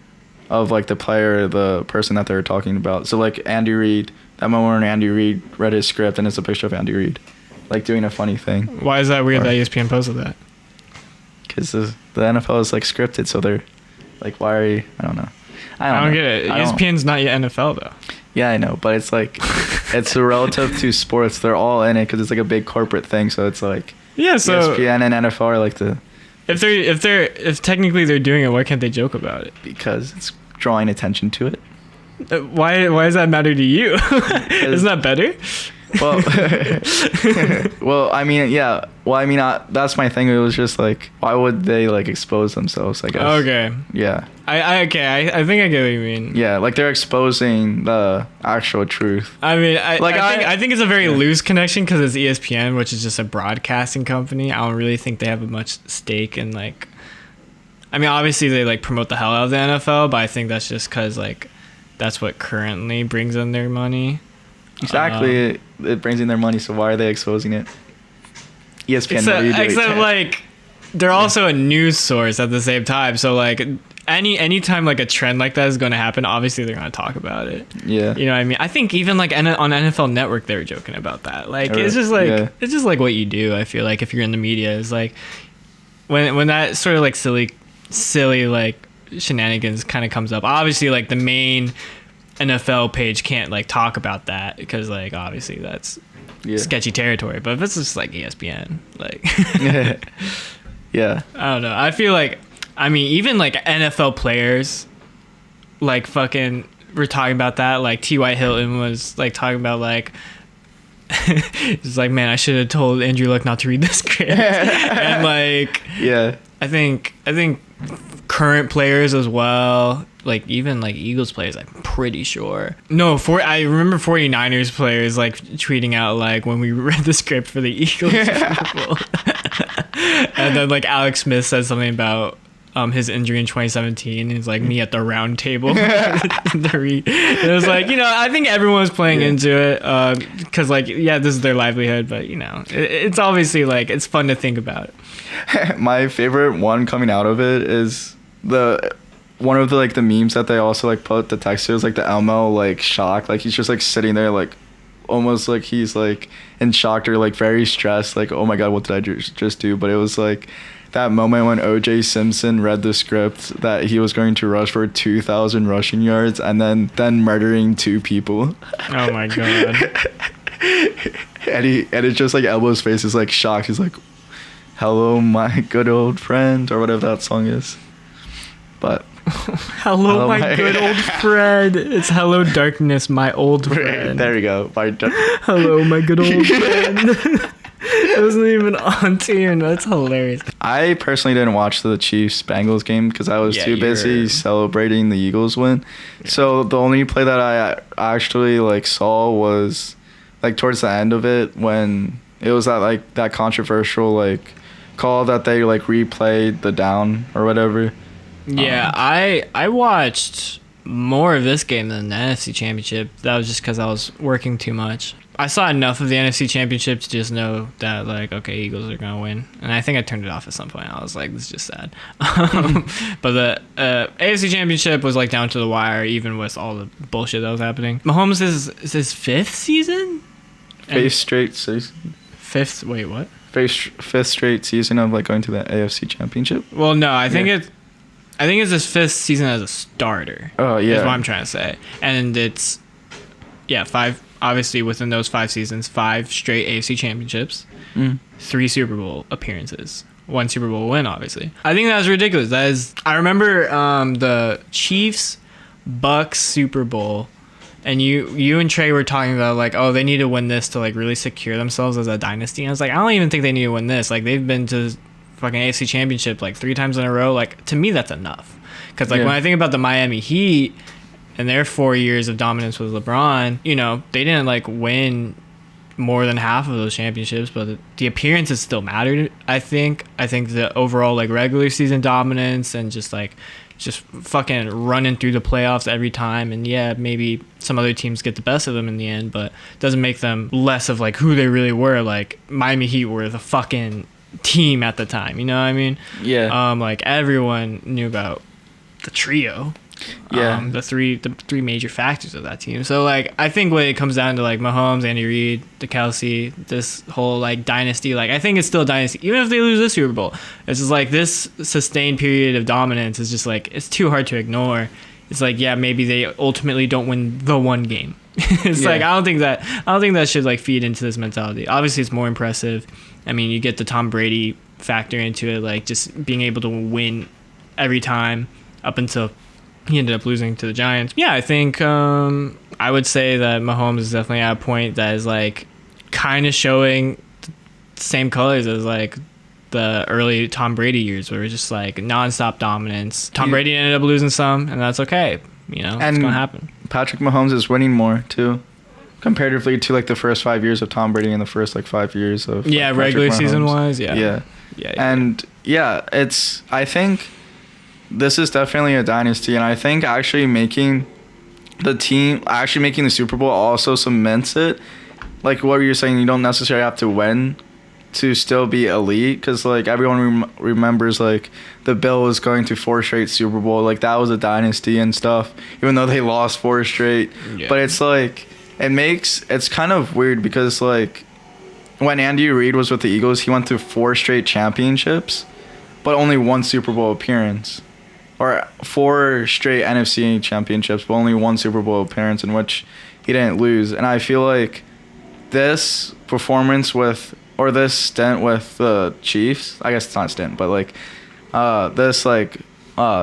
of like the player, the person that they were talking about. So like Andy Reid, that moment when Andy Reid read his script, and it's a picture of Andy Reid, like doing a funny thing. Why is that weird that ESPN posted that? Because the NFL is like scripted, so they're like, why are you? I don't know. I don't get it. ESPN's not yet NFL though. Yeah, I know, but it's like it's relative to sports. They're all in it because it's like a big corporate thing. So it's like so ESPN and NFL are like the. If technically they're doing it, why can't they joke about it? Because it's drawing attention to it. Why does that matter to you? Isn't that better? Well, I mean, yeah. Well, I mean, that's my thing. It was just like, why would they like expose themselves? I guess. Okay. Yeah. I think I get what you mean. Yeah, like they're exposing the actual truth. I mean, I think it's a very loose connection because it's ESPN, which is just a broadcasting company. I don't really think they have much stake in like. I mean, obviously they like promote the hell out of the NFL, but I think that's just because like that's what currently brings in their money. Exactly, it brings in their money. So why are they exposing it? ESPN. Except like they're also a news source at the same time. So like anytime like a trend like that is going to happen, obviously they're going to talk about it. Yeah, you know what I mean. I think even like on NFL Network they were joking about that. Like it's just like it's just like what you do. I feel like if you're in the media, is like when that sort of like silly like shenanigans kind of comes up. Obviously, like the main NFL page can't like talk about that because like obviously that's sketchy territory. But if it's just like ESPN, like yeah, I don't know. I feel like, I mean, even like NFL players, like fucking, were talking about that. Like T.Y. Hilton was like talking about like. It's like, man, I should have told Andrew Luck not to read the script. And like, yeah, I think current players as well, like even like Eagles players, I'm pretty sure. No, I remember 49ers players like tweeting out like when we read the script for the Eagles. And then like Alex Smith said something about his injury in 2017. He's like, me at the round table. And it was like, you know, I think everyone was playing into it because like, yeah, this is their livelihood, but you know, it's obviously like, it's fun to think about. My favorite one coming out of it is one of the like the memes that they also like put the text to is like the Elmo like shock, like he's just like sitting there like almost like he's like in shock or like very stressed, like, oh my god, what did I just do? But it was like that moment when O.J. Simpson read the script that he was going to rush for 2,000 rushing yards and then murdering 2 people. Oh my god. And it's just like Elbow's face is like shocked. He's like, hello, my good old friend, or whatever that song is. But Hello, my good old friend. It's hello, darkness, my old friend. there you go. Hello, my good old friend. It wasn't even on tune. That's hilarious. I personally didn't watch the Chiefs-Bengals game because I was too busy celebrating the Eagles win. Yeah. So the only play that I actually like saw was like towards the end of it when it was that controversial like call that they like replayed the down or whatever. Yeah, I watched more of this game than the NFC Championship. That was just because I was working too much. I saw enough of the NFC Championship to just know that, like, okay, Eagles are going to win. And I think I turned it off at some point. I was like, this is just sad. But the AFC Championship was, like, down to the wire, even with all the bullshit that was happening. Mahomes is his 5th season? Fifth straight season. Wait, what? Fifth straight season of, like, going to the AFC Championship. Well, no, I think it's his 5th season as a starter. Oh, yeah. Is what I'm trying to say. And it's, 5... Obviously, within those 5 seasons, 5 straight AFC championships, 3 Super Bowl appearances, 1 Super Bowl win, obviously. I think that was ridiculous. I remember the Chiefs-Bucks Super Bowl, and you and Trey were talking about, like, oh, they need to win this to, like, really secure themselves as a dynasty. And I was like, I don't even think they need to win this. Like, they've been to fucking AFC championship, like, 3 times in a row. Like, to me, that's enough. Because, like, when I think about the Miami Heat and their 4 years of dominance with LeBron, you know, they didn't like win more than half of those championships, but the appearances still mattered. I think the overall like regular season dominance and just fucking running through the playoffs every time, and maybe some other teams get the best of them in the end, but it doesn't make them less of like who they really were. Like Miami Heat were the fucking team at the time, you know what I mean? Yeah. Like everyone knew about the trio. The three major factors of that team. So like I think when it comes down to like Mahomes, Andy Reid, the Kelsey, this whole like dynasty, like I think it's still a dynasty even if they lose this Super Bowl. It's just like this sustained period of dominance is just like it's too hard to ignore. It's like maybe they ultimately don't win the one game. Like I don't think that should like feed into this mentality. Obviously it's more impressive. I mean, you get the Tom Brady factor into it, like just being able to win every time up until he ended up losing to the Giants. Yeah, I think I would say that Mahomes is definitely at a point that is like kind of showing the same colors as like the early Tom Brady years, where it was just like nonstop dominance. Tom Brady ended up losing some, and that's okay. You know, it's gonna happen. Patrick Mahomes is winning more too, comparatively to like the first 5 years of Tom Brady and the first like 5 years of regular season wise. Yeah. And it's I think this is definitely a dynasty, and I think actually making the Super Bowl also cements it. Like what you're saying, you don't necessarily have to win to still be elite, because like everyone remembers like the Bills going to 4 straight Super Bowl, like that was a dynasty and stuff, even though they lost 4 straight. But it's like it's kind of weird because like when Andy Reid was with the Eagles, he went through 4 straight championships, but only 1 Super Bowl appearance. Or 4 straight NFC championships, but only 1 Super Bowl appearance in which he didn't lose. And I feel like this performance this stint with the Chiefs, I guess it's not a stint, but like this like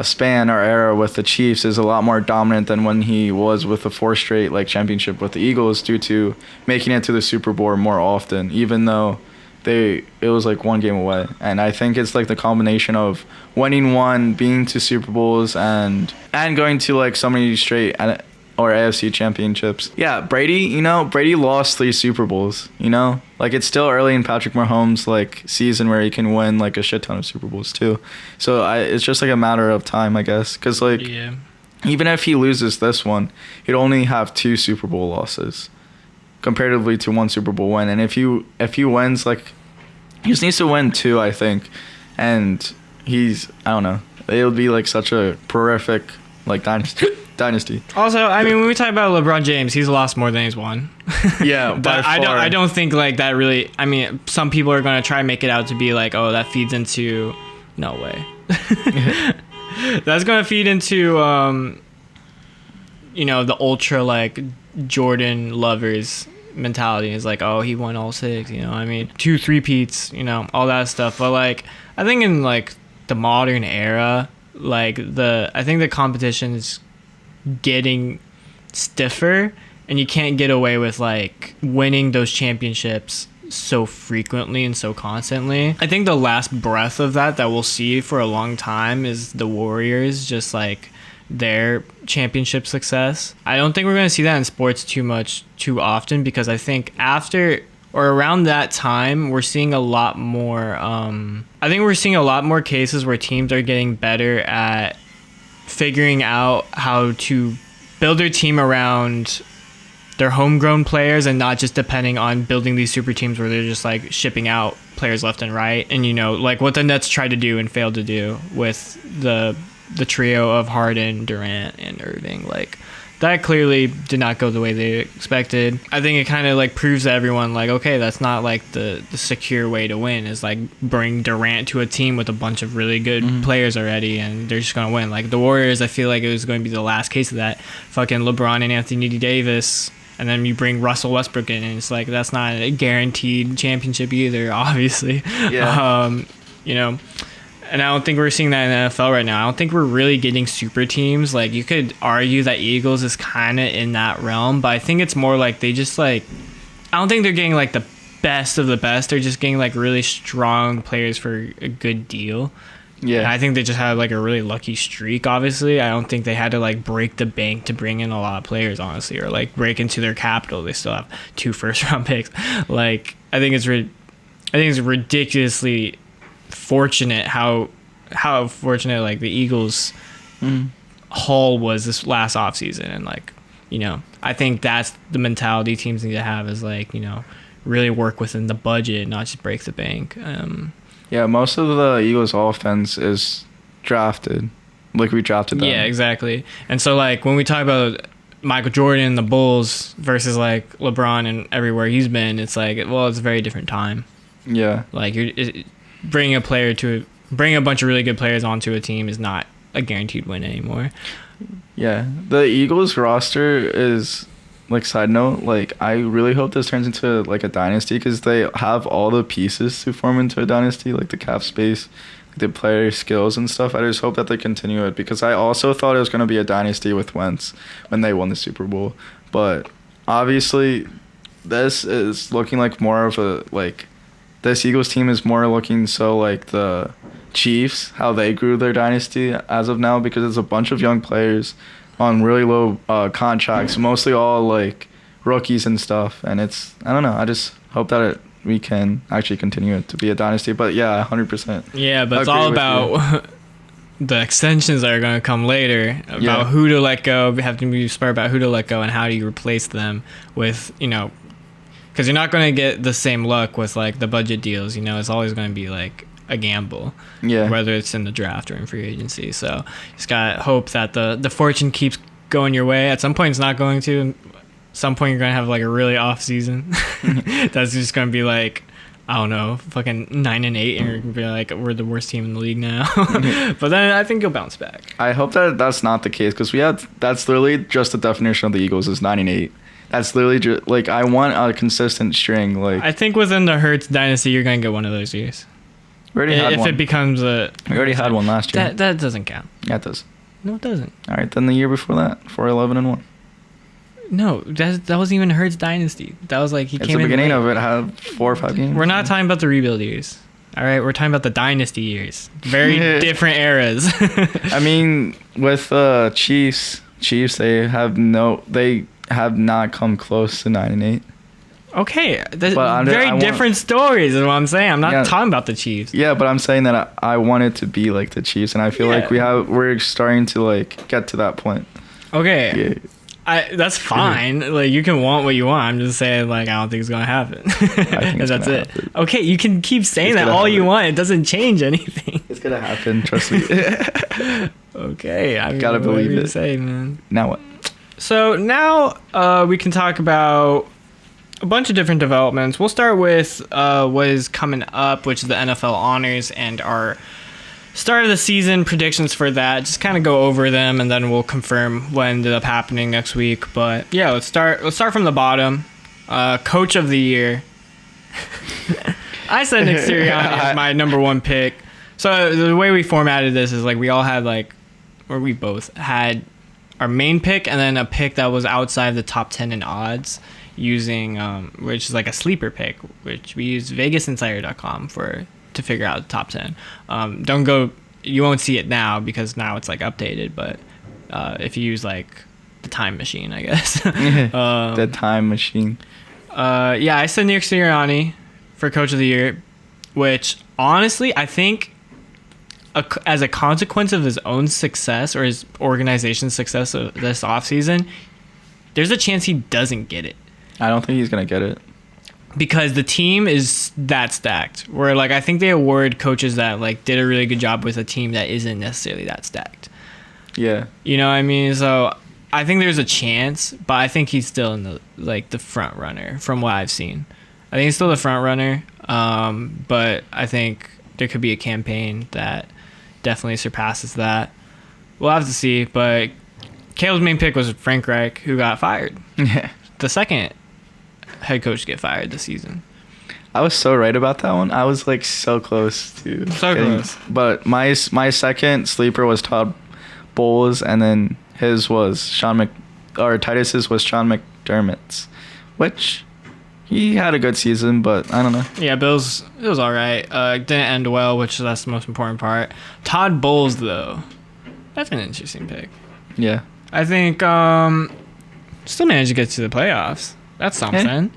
span or era with the Chiefs is a lot more dominant than when he was with the 4 straight like championship with the Eagles, due to making it to the Super Bowl more often, even though it was like 1 game away. And I think it's like the combination of winning 1, being to Super Bowls, and going to like so many straight or AFC championships. Yeah, Brady lost 3 Super Bowls, you know? Like it's still early in Patrick Mahomes' like season where he can win like a shit ton of Super Bowls too. So it's just like a matter of time, I guess, cuz like even if he loses this one, he'd only have 2 Super Bowl losses comparatively to 1 Super Bowl win. And if he wins, like he just needs to win 2, I think. And I don't know, it'll be like such a prolific like Dynasty. Also, I mean, when we talk about LeBron James, he's lost more than he's won. Yeah, by far. I don't think like that really. I mean, some people are gonna try and make it out to be like, oh, that feeds into. No way. That's gonna feed into the ultra like Jordan lovers mentality. Is like, oh, he won all 6. I mean, 2 3-peats. All that stuff. But like, I think in like the modern era, like I think the competition is getting stiffer, and you can't get away with like winning those championships so frequently and so constantly. I think the last breath of that we'll see for a long time is the Warriors, just like their championship success. I don't think we're going to see that in sports too often, because I think after or around that time we're seeing a lot more cases where teams are getting better at figuring out how to build their team around their homegrown players and not just depending on building these super teams where they're just like shipping out players left and right. And like what the Nets tried to do and failed to do with the trio of Harden, Durant, and Irving. Like that clearly did not go the way they expected. I think it kind of like proves to everyone like, okay, that's not like the secure way to win, is like bring Durant to a team with a bunch of really good players already and they're just gonna win. Like the Warriors, I feel like it was going to be the last case of that. Fucking LeBron and Anthony Davis, and then you bring Russell Westbrook in, and it's like that's not a guaranteed championship either, obviously. Yeah. And I don't think we're seeing that in the NFL right now. I don't think we're really getting super teams. Like you could argue that Eagles is kind of in that realm, but I think it's more like they just like, I don't think they're getting like the best of the best. They're just getting like really strong players for a good deal. Yeah. And I think they just had like a really lucky streak, obviously. I don't think they had to like break the bank to bring in a lot of players, honestly, or like break into their capital. They still have 2 first-round picks. Like I think it's ridiculously fortunate how fortunate like the Eagles haul was this last offseason. And like, I think that's the mentality teams need to have, is like, really work within the budget, not just break the bank. Yeah, most of the Eagles offense is drafted. Like we drafted them. Yeah, exactly. And so like when we talk about Michael Jordan and the Bulls versus like LeBron and everywhere he's been, it's like, well, it's a very different time. Yeah. Like bringing a bunch of really good players onto a team is not a guaranteed win anymore. Yeah, the Eagles roster is like, side note, like I really hope this turns into like a dynasty, because they have all the pieces to form into a dynasty, like the cap space, the player skills and stuff. I just hope that they continue it, because I also thought it was going to be a dynasty with Wentz when they won the Super Bowl, but obviously this is looking like more of a like, this Eagles team is more looking so like the Chiefs, how they grew their dynasty as of now, because it's a bunch of young players on really low contracts, mostly all like rookies and stuff. And it's, I don't know, I just hope that we can actually continue it to be a dynasty. But yeah, 100%. Yeah, but it's all about the extensions that are going to come later, about who to let go. We have to be smart about who to let go and how do you replace them with, because you're not going to get the same luck with like the budget deals. It's always going to be like a gamble, whether it's in the draft or in free agency. So you just got to hope that the fortune keeps going your way. At some point it's not going to. At some point you're going to have like a really off season that's just going to be like, I don't know, fucking 9-8, and you're going to be like, we're the worst team in the league now. But then I think you'll bounce back. I hope that that's not the case, because that's literally just the definition of the Eagles is 9-8. That's literally just like, I want a consistent string. Like I think within the Hurts dynasty, you're going to get one of those years. We already had one. If it becomes a... We already had one last year. That doesn't count. Yeah, it does. No, it doesn't. All right, then the year before that, 4-11-1. No, that wasn't even Hurts dynasty. That was like he it's came in the beginning late. of it had 4 or 5 games. We're not talking about the rebuild years. All right, we're talking about the dynasty years. Very different eras. I mean, with Chiefs, they have not come close to 9-8. Okay, very different stories is what I'm saying. I'm not talking about the Chiefs. Yeah, but I'm saying that I want it to be like the Chiefs, and I feel like we're starting to like get to that point. Okay. Yeah. That's fine. Like you can want what you want. I'm just saying like I don't think it's gonna happen. I think that's it. Happen. Okay, you can keep saying that all you want. It doesn't change anything. It's gonna happen. Trust me. Okay, I Gotta believe it. Say, man. Now what? So now we can talk about a bunch of different developments. We'll start with what is coming up, which is the NFL honors and our start of the season predictions for that. Just kind of go over them, and then we'll confirm what ended up happening next week. But yeah, let's start from the bottom. Coach of the year. I said Nick Sirianni as my number one pick. So the way we formatted this is like we all had we both had our main pick and then a pick that was outside the top 10 in odds using which is like a sleeper pick, which we use vegasinsider.com to figure out the top 10. You won't see it now because now it's like updated, but if you use like the time machine, I guess. The time machine. Yeah, I said Nick Sirianni for coach of the year, which honestly I think as a consequence of his own success or his organization's success of this offseason, there's a chance he doesn't get it. I don't think he's going to get it. Because the team is that stacked. Where like I think they award coaches that like did a really good job with a team that isn't necessarily that stacked. Yeah. You know what I mean? So I think there's a chance, but I think he's still in the front runner from what I've seen. I think he's still the front runner. But I think there could be a campaign that definitely surpasses that. We'll have to see, but Caleb's main pick was Frank Reich, who got fired. Yeah. The second head coach to get fired this season. I was so right about that one. I was like so close to close. But my second sleeper was Todd Bowles, and then his was Titus's was Sean McDermott's, which he had a good season, but I don't know. Yeah, it was all right. Didn't end well, which that's the most important part. Todd Bowles, though, that's an interesting pick. Yeah. I think still managed to get to the playoffs. That's something.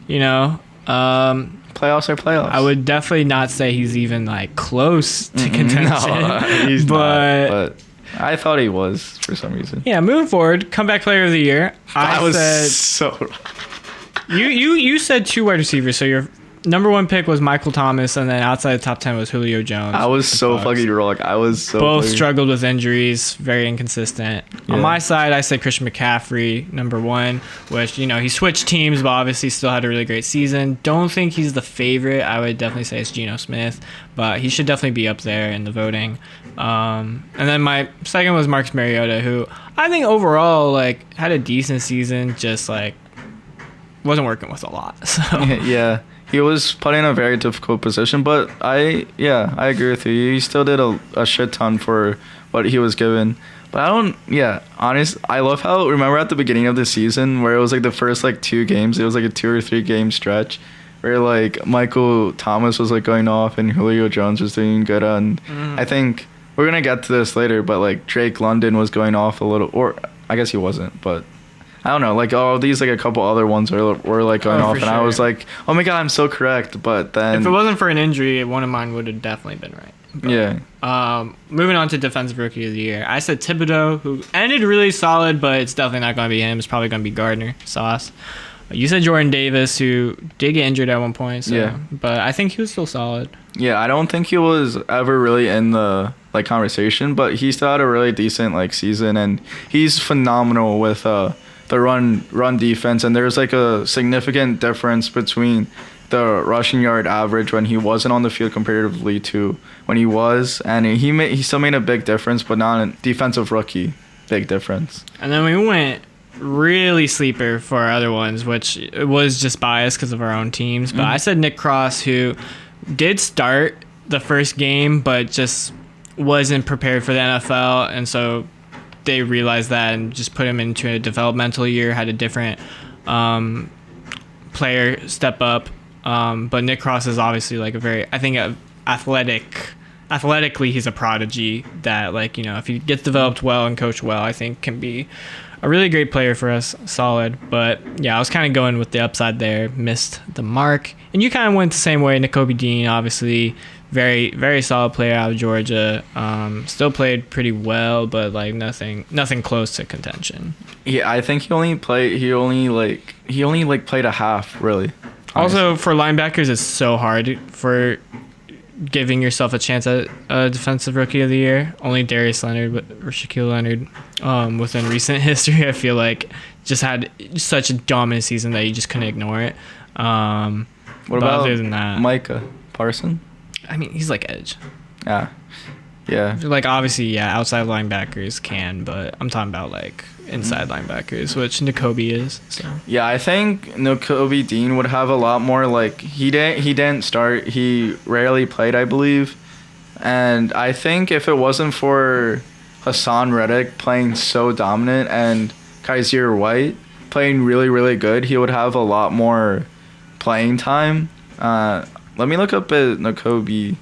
You know, playoffs are playoffs. I would definitely not say he's even like close to contention. No, he's not. But I thought he was for some reason. Yeah, moving forward, comeback player of the year. I said so. You said two wide receivers, so your number one pick was Michael Thomas, and then outside the top 10 was Julio Jones. I was so fucking wrong. Both struggled with injuries, very inconsistent. Yeah. On my side, I said Christian McCaffrey, number one, which, you know, he switched teams, but obviously still had a really great season. Don't think he's the favorite. I would definitely say it's Geno Smith, but he should definitely be up there in the voting. And then my second was Marcus Mariota, who I think overall, like, had a decent season, just, like, wasn't working with a lot. So. Yeah. He was put in a very difficult position, but I agree with you. He still did a shit ton for what he was given. But I love how, remember at the beginning of the season where it was like the first like 2 games, it was like a 2 or 3 game stretch where like Michael Thomas was like going off and Julio Jones was doing good. And I think we're going to get to this later, but like Drake London was going off a little, or I guess he wasn't, but I don't know, like all these, like a couple other ones were like going off, and sure. I was like, oh my god, I'm so correct. But then if it wasn't for an injury, one of mine would have definitely been right. But, yeah. Moving on to defensive rookie of the year, I said Thibodeau, who ended really solid, but it's definitely not going to be him. It's probably going to be Gardner Sauce. You said Jordan Davis, who did get injured at one point. So, yeah. But I think he was still solid. Yeah, I don't think he was ever really in the like conversation, but he still had a really decent like season, and he's phenomenal with the run defense, and there's like a significant difference between the rushing yard average when he wasn't on the field comparatively to when he was, and he still made a big difference, but not a defensive rookie big difference. And then we went really sleeper for our other ones, which was just biased because of our own teams, but I said Nick Cross, who did start the first game but just wasn't prepared for the NFL, and so they realized that and just put him into a developmental year, had a different player step up. But Nick Cross is obviously like athletically he's a prodigy that, like, you know, if he gets developed well and coached well, I think can be a really great player for us, solid. But yeah, I was kind of going with the upside there, missed the mark. And you kind of went the same way. Nakobe Dean, obviously, very, very solid player out of Georgia. Still played pretty well, but like nothing close to contention. Yeah, I think he only played a half, really. Honestly. Also, for linebackers, it's so hard for giving yourself a chance at defensive rookie of the year. Only Darius Leonard or Shaquille Leonard within recent history, I feel like, just had such a dominant season that you just couldn't ignore it. What about other than that, Micah Parson? I mean, he's like edge. Yeah. Like, obviously, yeah, outside linebackers can, but I'm talking about, like, inside linebackers, which N'Kobe is. So Yeah, I think N'Kobe Dean would have a lot more, like, he didn't start. He rarely played, I believe. And I think if it wasn't for Hassan Reddick playing so dominant and Kaiser White playing really, really good, he would have a lot more playing time. Let me look up at N'Kobe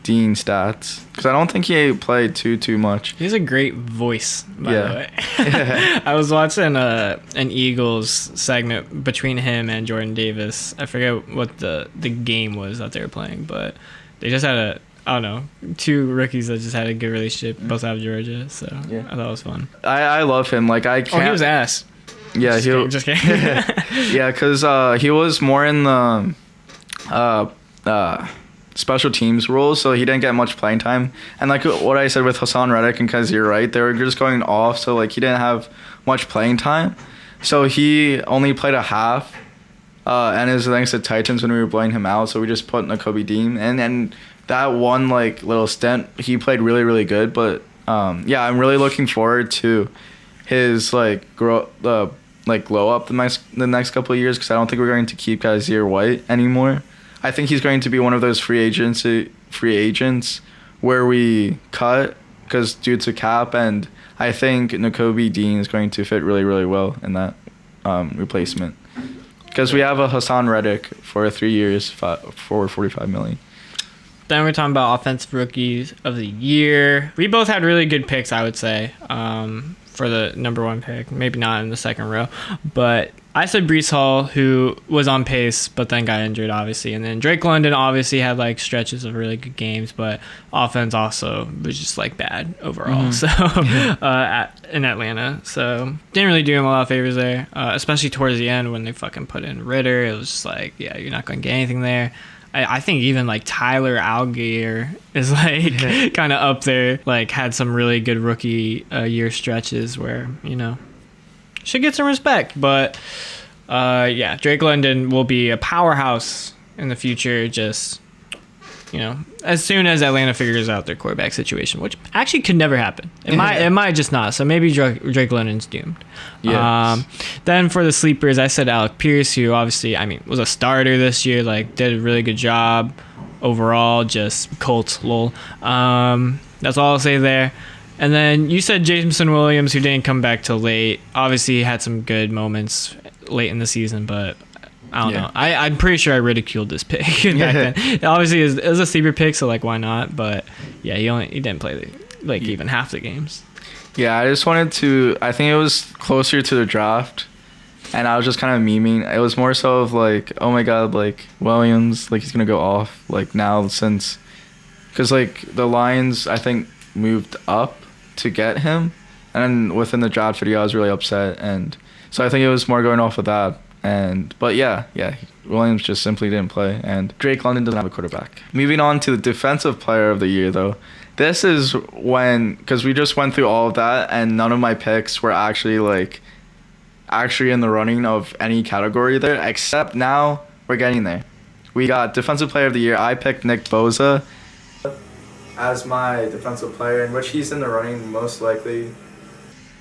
Dean stats, because I don't think he played too much. he has a great voice, by the way. Yeah. I was watching an Eagles segment between him and Jordan Davis. I forget what the game was that they were playing, but they just had two rookies that just had a good relationship, both out of Georgia. So Yeah. I thought it was fun. I love him. Like, I can't. Oh, he was ass. Yeah, Just kidding. Yeah, because he was more in the special teams role, so he didn't get much playing time. And like what I said with Hassan Reddick and Kaiser Wright, they were just going off, so like he didn't have much playing time. So he only played a half, and it was thanks to Titans when we were blowing him out. So we just put N'Kobe Dean, and that one like little stint, he played really, really good. But yeah, I'm really looking forward to his like glow up the next couple of years, because I don't think we're going to keep Kaiser White anymore. I think he's going to be one of those free agents where we cut because due to cap, and I think N'Kobe Dean is going to fit really, really well in that replacement, because we have a Hassan Reddick for 3 years for $45 million. Then we're talking about offensive rookies of the year. We both had really good picks, I would say, for the number one pick. Maybe not in the second row, but I said Breece Hall, who was on pace, but then got injured, obviously. And then Drake London obviously had like stretches of really good games, but offense also was just like bad overall. So in Atlanta, so didn't really do him a lot of favors there, especially towards the end when they fucking put in Ritter. It was just like, yeah, you're not going to get anything there. I think even like Tyler Algier is like kind of up there, like had some really good rookie year stretches where, you know, should get some respect. But yeah, Drake London will be a powerhouse in the future, just, you know, as soon as Atlanta figures out their quarterback situation, which actually could never happen. It might just not. So maybe Drake London's doomed. Yes. Then for the sleepers, I said Alec Pierce, who obviously, I mean, was a starter this year, like did a really good job overall, just Colts, lol. That's all I'll say there. And then you said Jameson Williams, who didn't come back till late. Obviously, he had some good moments late in the season, but I don't know. I'm pretty sure I ridiculed this pick back then. Obviously, it was a sleeper pick, so like, why not? But yeah, he didn't play even half the games. Yeah, I just wanted to. I think it was closer to the draft, and I was just kind of memeing. It was more so of like, oh my god, like Williams, like he's gonna go off like now, since, because like the Lions, I think, moved up to get him, and then within the draft video, I was really upset, and so I think it was more going off of that. But yeah, Williams just simply didn't play, and Drake London doesn't have a quarterback. Moving on to the defensive player of the year, though. This is when, because we just went through all of that, and none of my picks were actually in the running of any category there, except now we're getting there. We got defensive player of the year. I picked Nick Bosa as my defensive player, in which he's in the running, most likely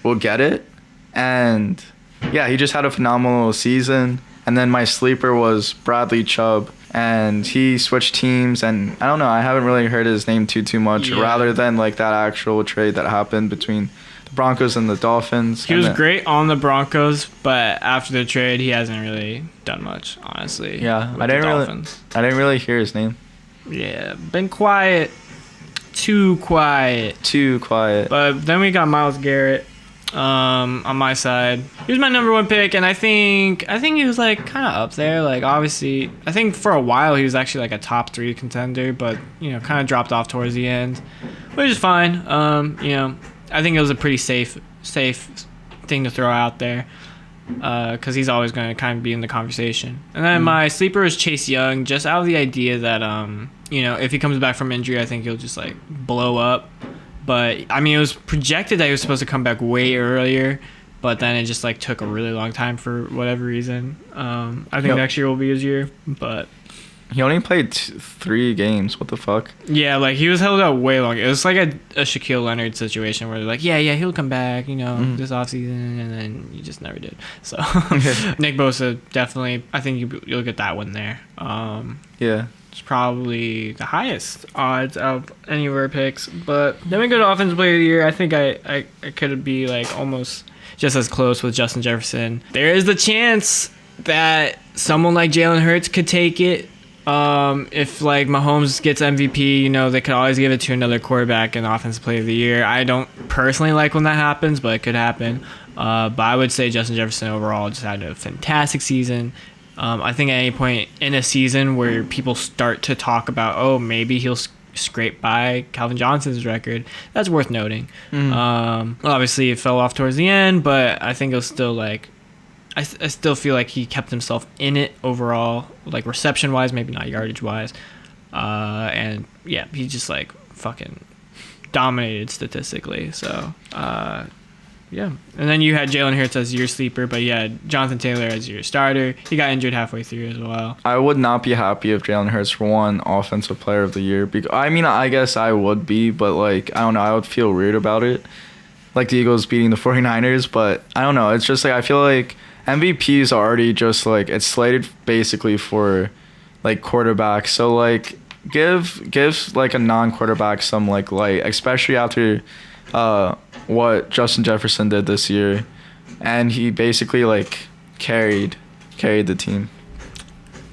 will get it. And yeah, he just had a phenomenal season. And then my sleeper was Bradley Chubb, and he switched teams, and I don't know, I haven't really heard his name too much, rather than like that actual trade that happened between the Broncos and the Dolphins. He was great on the Broncos, but after the trade, he hasn't really done much, honestly. Yeah, I didn't really hear his name. Yeah, been quiet. Too quiet. But then we got Myles Garrett on my side. He was my number one pick, and I think he was like kind of up there. Like, obviously, I think for a while he was actually like a top 3 contender, but you know, kind of dropped off towards the end, which is fine. You know, I think it was a pretty safe thing to throw out there. because he's always going to kind of be in the conversation. And then my sleeper is Chase Young, just out of the idea that if he comes back from injury, I think he'll just like blow up. But I mean, it was projected that he was supposed to come back way earlier, but then it just like took a really long time for whatever reason. I think next year will be his year, but he only played 3 games. What the fuck? yeah, like he was held out way long. It was like a Shaquille Leonard situation where they're like, yeah, he'll come back, this offseason, and then he just never did. So Nick Bosa, definitely, I think you'll get that one there. Yeah. It's probably the highest odds of any of our picks. But then we go to Offensive Player of the Year. I think I could be like almost just as close with Justin Jefferson. There is the chance that someone like Jalen Hurts could take it. If like Mahomes gets MVP, they could always give it to another quarterback in Offensive Player of the Year. I don't personally like when that happens, but it could happen. But I would say Justin Jefferson overall just had a fantastic season. I think at any point in a season where people start to talk about, maybe he'll scrape by Calvin Johnson's record, that's worth noting. Obviously it fell off towards the end, but I think it was still like, I still feel like he kept himself in it overall, like reception wise, maybe not yardage wise. And yeah, he just like fucking dominated statistically. So yeah. And then you had Jalen Hurts as your sleeper, but yeah, Jonathan Taylor as your starter. He got injured halfway through as well. I would not be happy if Jalen Hurts won Offensive Player of the Year. I guess I would be, but like, I don't know. I would feel weird about it. Like the Eagles beating the 49ers, but I don't know. It's just like, I feel like MVP is already just like, it's slated basically for like quarterbacks. So like give like a non-quarterback some like light, especially after what Justin Jefferson did this year, and he basically like carried the team.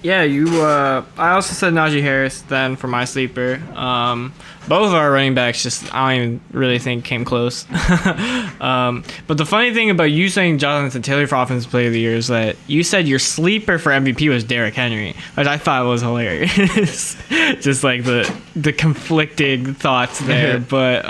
Yeah, I also said Najee Harris then for my sleeper. Both of our running backs just, I don't even really think came close. But the funny thing about you saying Jonathan Taylor for Offensive Player of the Year is that you said your sleeper for MVP was Derrick Henry, which I thought was hilarious. Just like the conflicting thoughts there. But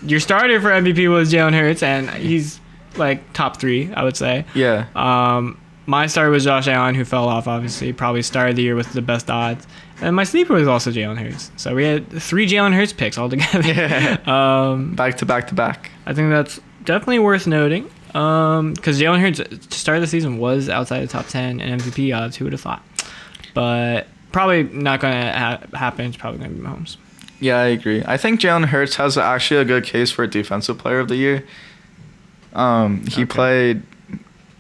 your starter for MVP was Jalen Hurts, and he's like top 3, I would say. Yeah. My starter was Josh Allen, who fell off, obviously. Probably started the year with the best odds. And my sleeper was also Jalen Hurts. So we had 3 Jalen Hurts picks altogether. Yeah. Back to back to back. I think that's definitely worth noting. Because Jalen Hurts, to start the season, was outside the top 10 in MVP odds. Who would have thought? But probably not going to happen. It's probably going to be Mahomes. Yeah, I agree. I think Jalen Hurts has actually a good case for Defensive Player of the Year. He played...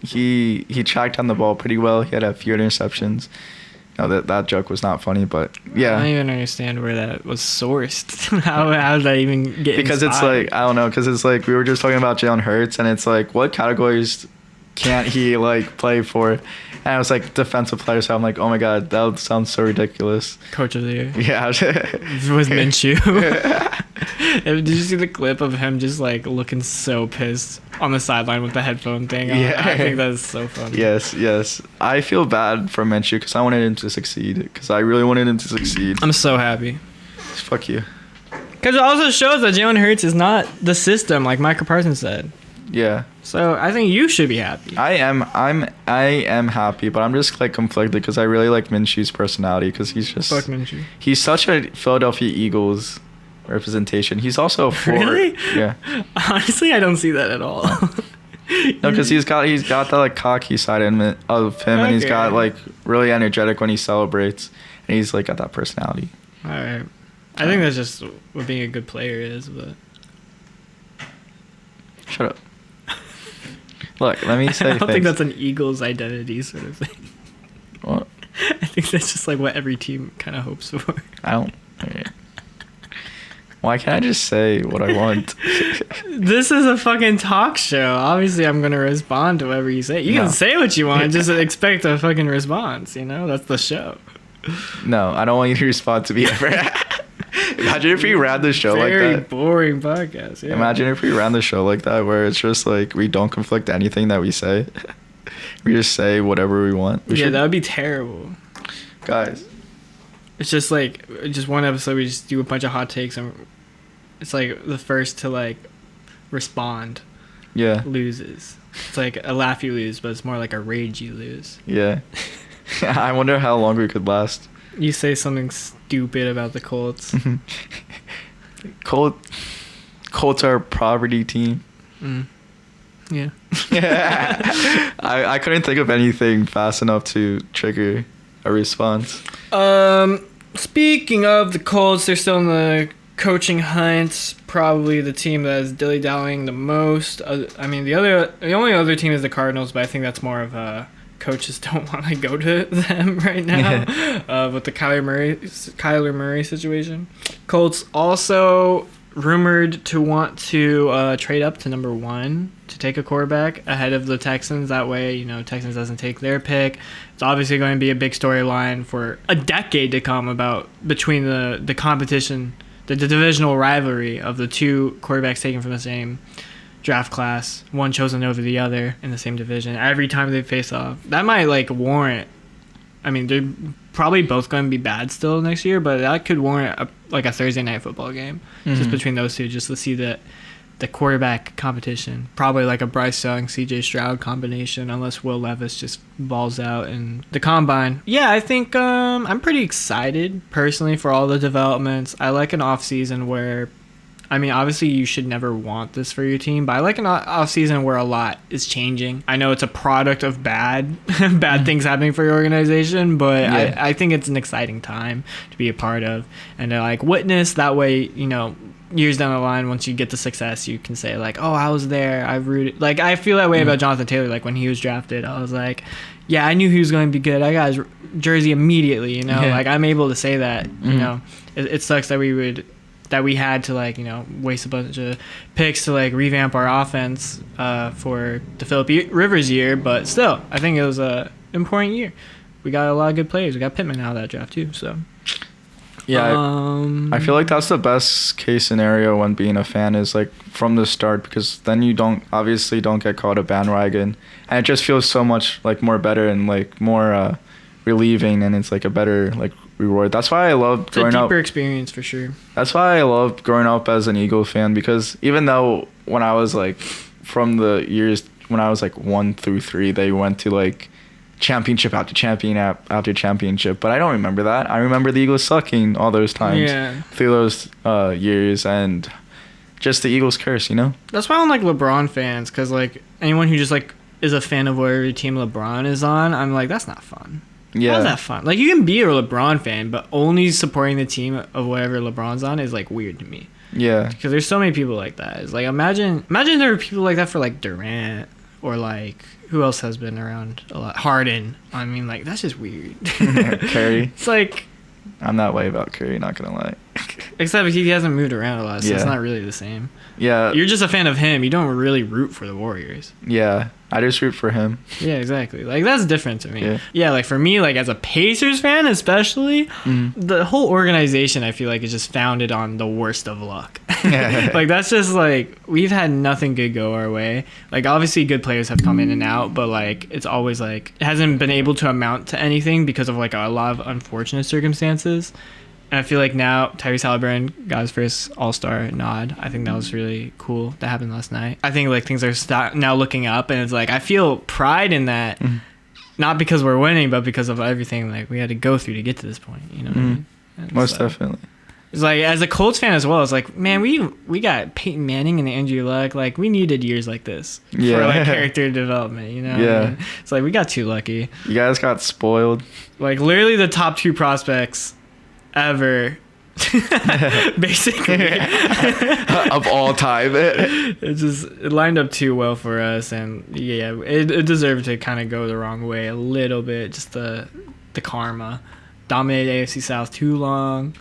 He tracked on the ball pretty well. He had a few interceptions. No, that joke was not funny, but yeah. I don't even understand where that was sourced. how did that even get Because inside? It's like, I don't know, because it's like we were just talking about Jalen Hurts, and it's like, what categories can't he like play for? And I was like, defensive player, so I'm like, oh my god, that sounds so ridiculous. Coach of the Year. Yeah. With Minshew. Did you see the clip of him just like looking so pissed on the sideline with the headphone thing on? Yeah. I think that's so funny. Yes. I feel bad for Minshew because I wanted him to succeed. Because I really wanted him to succeed. I'm so happy. Fuck you. Because it also shows that Jalen Hurts is not the system, like Micah Parsons said. Yeah. So I think you should be happy. I am happy, but I'm just like conflicted because I really like Minshew's personality because he's just... Fuck Minshew. He's such a Philadelphia Eagles representation. He's also a forward. Really? Yeah. Honestly, I don't see that at all. No, because he's got that like cocky side of him, and he's got like really energetic when he celebrates, and he's like got that personality. All right. I think that's just what being a good player is, but... Shut up. Look, let me say I don't think that's an Eagles identity sort of thing. What? I think that's just like what every team kind of hopes for. I don't... Okay. Why can't I just say what I want? This is a fucking talk show. Obviously, I'm going to respond to whatever you say. You can say what you want, just expect a fucking response, That's the show. No, I don't want you to respond to me ever. Imagine if we ran the show like that. Very boring podcast, yeah. Imagine if we ran the show like that, where it's just like we don't conflict anything that we say. We just say whatever we want. That would be terrible. Guys. It's just like, just one episode we just do a bunch of hot takes and it's like the first to like respond loses. It's like a laugh you lose, but it's more like a rage you lose. Yeah. I wonder how long we could last. You say something stupid about the Colts. Colts are a poverty team. Yeah. I couldn't think of anything fast enough to trigger a response. Speaking of the Colts, they're still in the coaching hunt. Probably the team that is dilly-dallying the most. I mean, the only other team is the Cardinals, but I think that's more of a coaches don't want to go to them right now with the Kyler Murray situation. Colts also rumored to want to trade up to number 1 to take a quarterback ahead of the Texans. That way, Texans doesn't take their pick. It's obviously going to be a big storyline for a decade to come between the competition, the divisional rivalry of the two quarterbacks taken from the same draft class, one chosen over the other in the same division. Every time they face off, that might warrant. I mean, they're probably both going to be bad still next year, but that could warrant a Thursday night football game just between those two, just to see the quarterback competition. Probably like a Bryce Young, CJ Stroud combination, unless Will Levis just balls out in the combine. Yeah, I think I'm pretty excited personally for all the developments. I like an off season where, I mean, obviously you should never want this for your team, but I like an off season where a lot is changing. I know it's a product of bad things happening for your organization, but yeah. I think it's an exciting time to be a part of and to witness. That way, years down the line, once you get the success, you can say oh, I was there, I rooted. I feel that way about Jonathan Taylor. When he was drafted, I was like, yeah, I knew he was going to be good. I got his jersey immediately. I'm able to say that. It sucks that we had to waste a bunch of picks to revamp our offense for the Phillip Rivers year, but still, I think it was a important year. We got a lot of good players. We got Pittman out of that draft too, so. Yeah, I feel like that's the best case scenario when being a fan is from the start, because then you don't get caught a bandwagon, and it just feels so much more better and more relieving, and it's a better reward. That's why I love growing up. It's a deeper experience for sure. That's why I loved growing up as an Eagle fan, because even though when I was from the years when I was 1 through 3, they went to championship after championship, but I don't remember that. I remember the Eagles sucking all those times through those years, and just the Eagles curse, That's why I don't like LeBron fans, because anyone who just is a fan of whatever team LeBron is on, I'm that's not fun. Yeah. How's that fun? You can be a LeBron fan, but only supporting the team of whatever LeBron's on is weird to me. Yeah. Because there's so many people like that. It's imagine there were people like that for Durant, or who else has been around a lot? Harden. I mean, that's just weird. Curry. It's I'm that way about Curry, not gonna lie. Except he hasn't moved around a lot, so it's not really the same. Yeah. You're just a fan of him. You don't really root for the Warriors. Yeah. I just root for him. Yeah, exactly. That's different to me. Yeah, for me, as a Pacers fan especially, the whole organization, I feel is just founded on the worst of luck. That's just we've had nothing good go our way. Obviously good players have come in and out, but it's always it hasn't been able to amount to anything because of a lot of unfortunate circumstances. And I feel now Tyrese Halliburton got his first All-Star nod. I think that was really cool. That happened last night. I think things are now looking up, and it's I feel pride in that, not because we're winning, but because of everything we had to go through to get to this point. What I mean? Most definitely. It's as a Colts fan as well. It's man, we got Peyton Manning and Andrew Luck. We needed years like this for character development. Yeah. It's we got too lucky. You guys got spoiled. Literally the top 2 prospects ever, basically, of all time. It lined up too well for us, and it deserved to kind of go the wrong way a little bit. Just the karma dominated AFC South too long.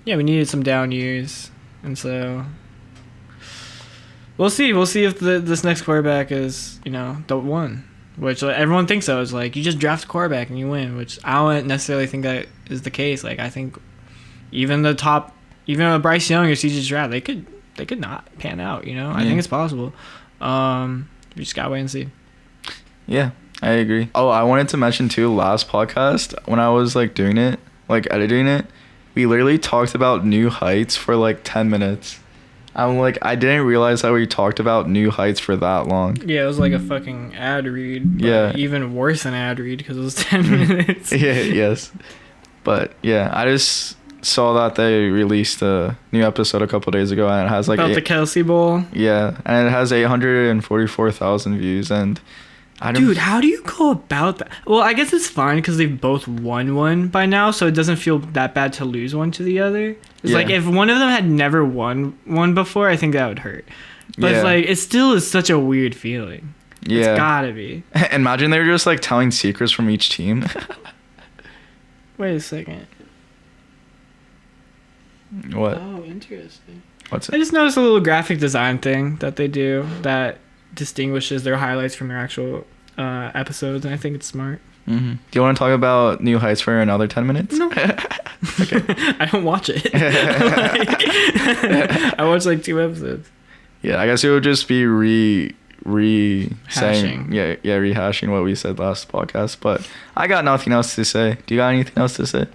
We needed some down years, and so we'll see if this next quarterback is the one. Which everyone thinks so. It's you just draft a quarterback and you win, which I don't necessarily think that is the case. I think even a Bryce Young or CJ Stroud, they could not pan out, I think it's possible. We just gotta wait and see. Yeah, I agree. Oh, I wanted to mention too, last podcast, when I was doing it, editing it, we literally talked about new heights for 10 minutes. I'm like, I didn't realize that we talked about New Heights for that long. Yeah, it was like a fucking ad read. But Yeah. even worse than ad read because it was 10 minutes. Yeah, yes. But yeah, I just saw that they released a new episode a couple days ago, and it has like About the Kelsey Bowl. yeah, and it has 844,000 views, and I don't. Dude, how do you go about that? Well, I guess it's fine because they've both won one by now, so it doesn't feel that bad to lose one to the other. It's Yeah. like if one of them had never won one before, I think that would hurt. But it's like it still is such a weird feeling. yeah. It's gotta be. Imagine they were just like telling secrets from each team. Wait a second. What? Oh, interesting. What's I it? just noticed a little graphic design thing that they do that distinguishes their highlights from their actual episodes, and I think it's smart. Mm-hmm. Do you want to talk about New Heights for another 10 minutes? No. I don't watch it. I watch like 2 episodes. Yeah, I guess it would just be saying Hashing. rehashing what we said last podcast. But I got nothing else to say. Do you got anything else to say?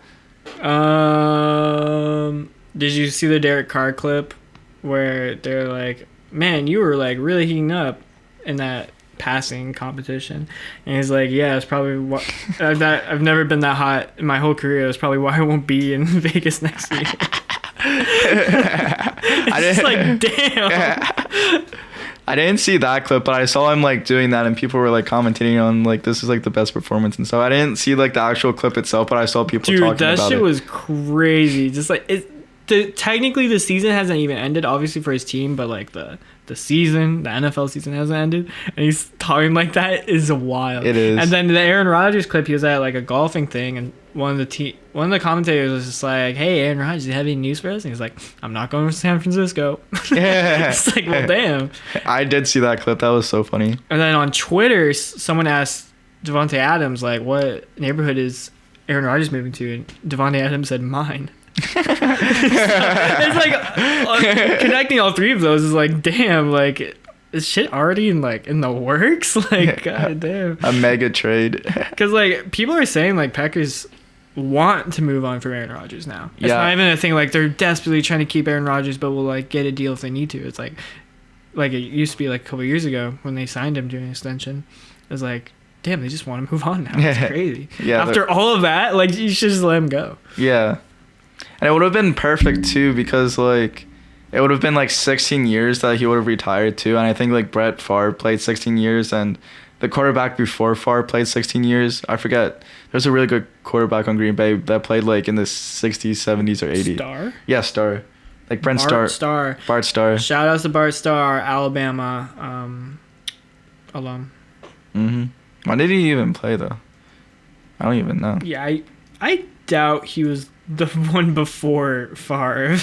Did you see the Derek Carr clip where they're like, "Man, you were like really heating up in that passing competition," and he's like, "Yeah, it's probably what I've never been that hot in my whole career. It's probably why I won't be in Vegas next year." It's just like, damn. I didn't see that clip, but I saw him like doing that, and people were like commenting on like this is like the best performance and stuff. I didn't see like the actual clip itself, but I saw people Dude, talking that about shit it. was crazy. Just like technically the season hasn't even ended, obviously for his team, but like the NFL season hasn't ended, and he's talking like that is wild. It is. And then the Aaron Rodgers clip, he was at like a golfing thing, and one of the commentators was just like, "Hey, Aaron Rodgers, do you have any news for us?" And he's like, "I'm not going to San Francisco." Yeah. It's like, well, damn. I did see that clip. That was so funny. And then on Twitter, someone asked Devontae Adams like, "What neighborhood is Aaron Rodgers moving to?" And Devontae Adams said, "Mine." It's like connecting all 3 of those is like, damn, like is shit already in the works? Like, god damn. A mega trade. Because like people are saying like Packers want to move on from Aaron Rodgers now. It's Yeah. not even a thing like they're desperately trying to keep Aaron Rodgers, but will like get a deal if they need to. It's like it used to be like a couple years ago when they signed him to an extension. It was like, damn, they just want to move on now. It's crazy. Yeah, After all of that, like you should just let him go. Yeah. And it would have been perfect too, because like it would have been like 16 years that he would have retired too. And I think like Brett Favre played 16 years, and the quarterback before Favre played 16 years. I forget. There's a really good quarterback on Green Bay that played like in the 60s, 70s, or 80s. Star? Yeah, Star. Like Brent Bart Starr. Starr. Bart Starr. Shout outs to Bart Starr, Alabama alum. Mm-hmm. When did he even play though? I don't even know. Yeah, I doubt he was the one before Favre.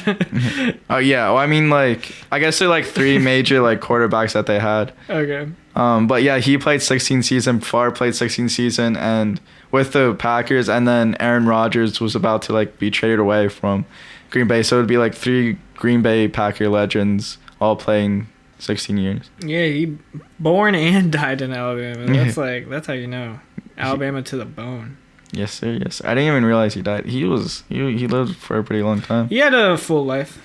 Oh yeah. Well, I mean, like I guess they're like 3 major like quarterbacks that they had. Okay. But yeah, he played 16 season. Favre played 16 season, and with the Packers, and then Aaron Rodgers was about to like be traded away from Green Bay, so it'd be like 3 Green Bay Packer legends all playing 16 years. Yeah, he born and died in Alabama. That's how you know. Alabama to the bone. Yes, sir. Yes, sir. I didn't even realize he died. He lived for a pretty long time. He had a full life.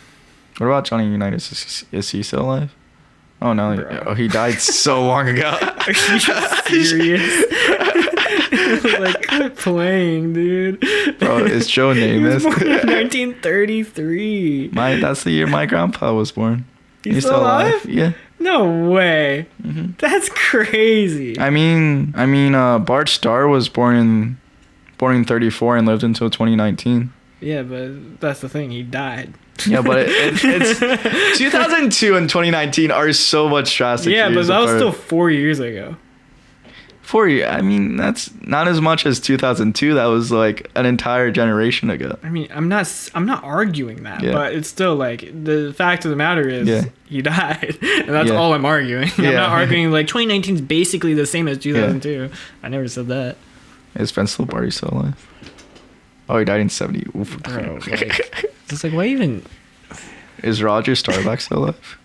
What about Johnny Unitas? Is he still alive? Oh no! Bro. He died so long ago. Are you serious? Like, quit playing, dude. Bro, is Joe He was Namath? born in 1933. That's the year my grandpa was born. He's still alive? Yeah. No way. Mm-hmm. That's crazy. I mean, Bart Starr was born in 34 and lived until 2019. Yeah, but that's the thing. He died. Yeah, but it's 2002 and 2019 are so much drastic. Yeah, but years that was apart. still 4 years ago. 4 years. I mean, that's not as much as 2002. That was like an entire generation ago. I mean, I'm not arguing that, Yeah. but it's still like the fact of the matter is Yeah. he died, and that's Yeah. all I'm arguing. I'm Yeah. not arguing like 2019 is basically the same as 2002. I never said that. Is Vince Lombardi still alive? Oh, he died in 70. Oof. Bro, like, it's like, why even? Is Roger Staubach still alive?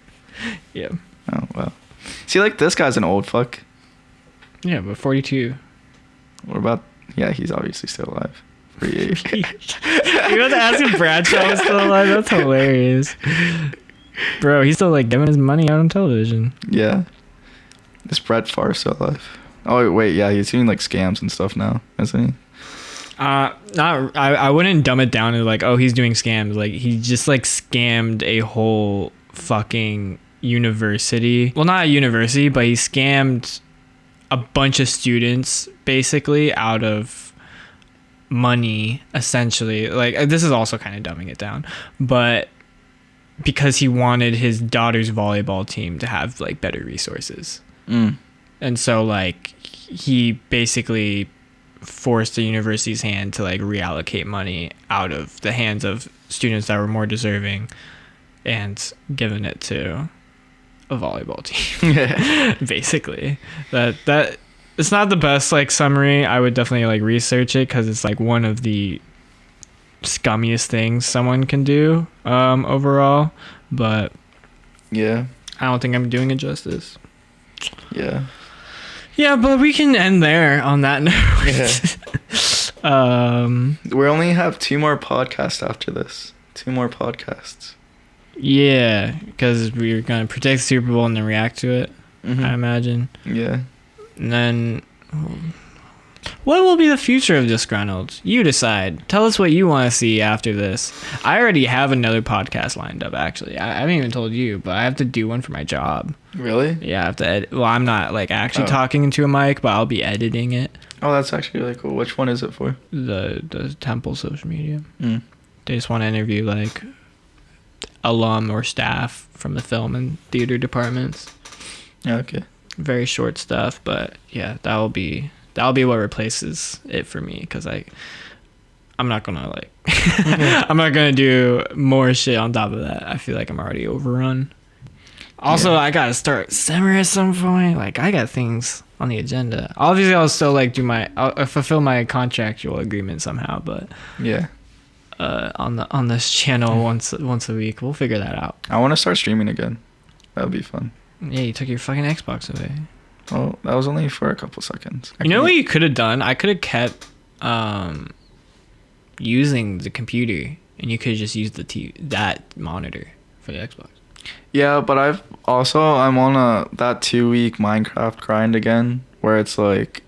Yeah, Oh, wow. See, like, this guy's an old fuck. yeah, but 42. What about... Yeah, he's obviously still alive. 48. You have to ask if Bradshaw was still alive. That's hilarious. Bro, he's still like giving his money out on television. Yeah. Is Brett Favre still alive? Oh wait, yeah, he's doing like scams and stuff now, isn't he? Not. I wouldn't dumb it down to like, oh, he's doing scams. Like he just like scammed a whole fucking university. Well, not a university, but he scammed a bunch of students basically out of money, essentially. Like this is also kind of dumbing it down, but because he wanted his daughter's volleyball team to have like better resources. And so like he basically forced the university's hand to like reallocate money out of the hands of students that were more deserving and given it to a volleyball team. Basically that it's not the best like summary. I would definitely like research it because it's like one of the scummiest things someone can do overall, but Yeah. I don't think I'm doing it justice. Yeah, but we can end there on that note. We only have 2 more podcasts after this. 2 more podcasts. Yeah, because we're gonna predict the Super Bowl and then react to it. I imagine. Yeah. And then, what will be the future of Disgruntled? You decide. Tell us what you want to see after this. I already have another podcast lined up. Actually, I haven't even told you, but I have to do one for my job. Really? Yeah, I have to edit. Well, I'm not like actually talking into a mic, but I'll be editing it. Oh, that's actually really cool. Which one is it for? The Temple social media. They just want to interview like alum or staff from the film and theater departments. Okay. Very short stuff, but yeah, that'll be what replaces it for me, because I'm not gonna like I'm not gonna do more shit on top of that. I feel like I'm already overrun. Also, I gotta start summer at some point. Like I got things on the agenda. Obviously, I'll still like I'll fulfill my contractual agreement somehow, but Yeah. on this channel once a week, we'll figure that out. I want to start streaming again. That would be fun. Yeah, you took your fucking Xbox away. Oh, that was only for a couple seconds. You know what you could have done? I could have kept using the computer, and you could have just used that monitor for the Xbox. Yeah, but I'm on that 2-week Minecraft grind again, where it's like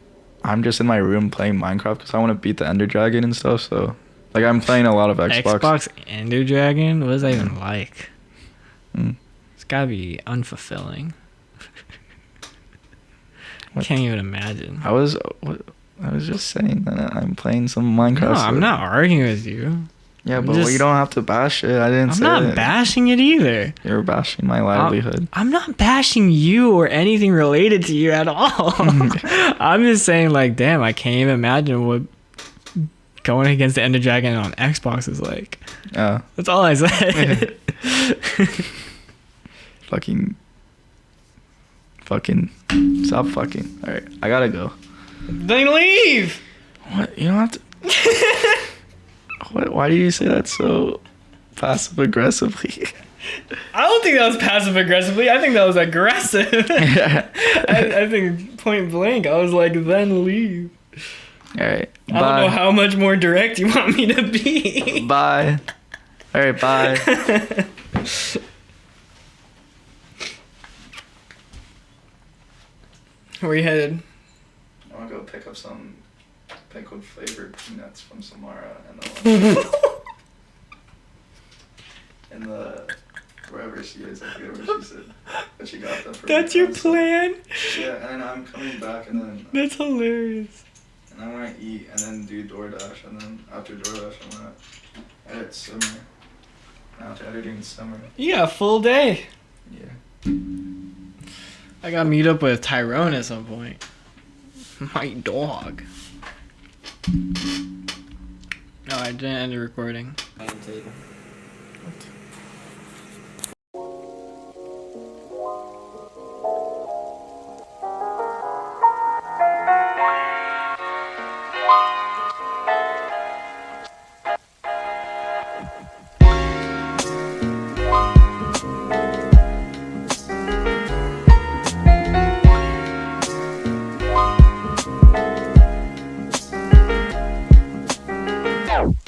I'm just in my room playing Minecraft because I want to beat the Ender Dragon and stuff. So like I'm playing a lot of Xbox. Xbox Ender Dragon? What is that even like? It's gotta be unfulfilling. Can't even imagine. I was just saying that I'm playing some Minecraft. No, I'm not arguing with you. Yeah, but you don't have to bash it. I didn't say it. I'm not bashing it either. You're bashing my livelihood. I'm not bashing you or anything related to you at all. I'm just saying, like, damn, I can't even imagine what going against the Ender Dragon on Xbox is like. That's all I said. Fucking. Stop fucking. Alright, I gotta go. Then leave! What? You don't have to. What? Why do you say that so passive aggressively? I don't think that was passive aggressively. I think that was aggressive. I think point blank, I was like, then leave. Alright. I don't know how much more direct you want me to be. Bye. Alright, bye. Where you headed? I want to go pick up some pickled flavored peanuts from Samara and the wherever she is, I forget where she said, but she got them for That's me. your plan? Yeah, and I'm coming back and then That's hilarious. and I want to eat and then do DoorDash, and then after DoorDash I want to edit Summer. After editing Summer. You got a full day. Yeah. I gotta meet up with Tyrone at some point. My dog. No, I didn't end the recording.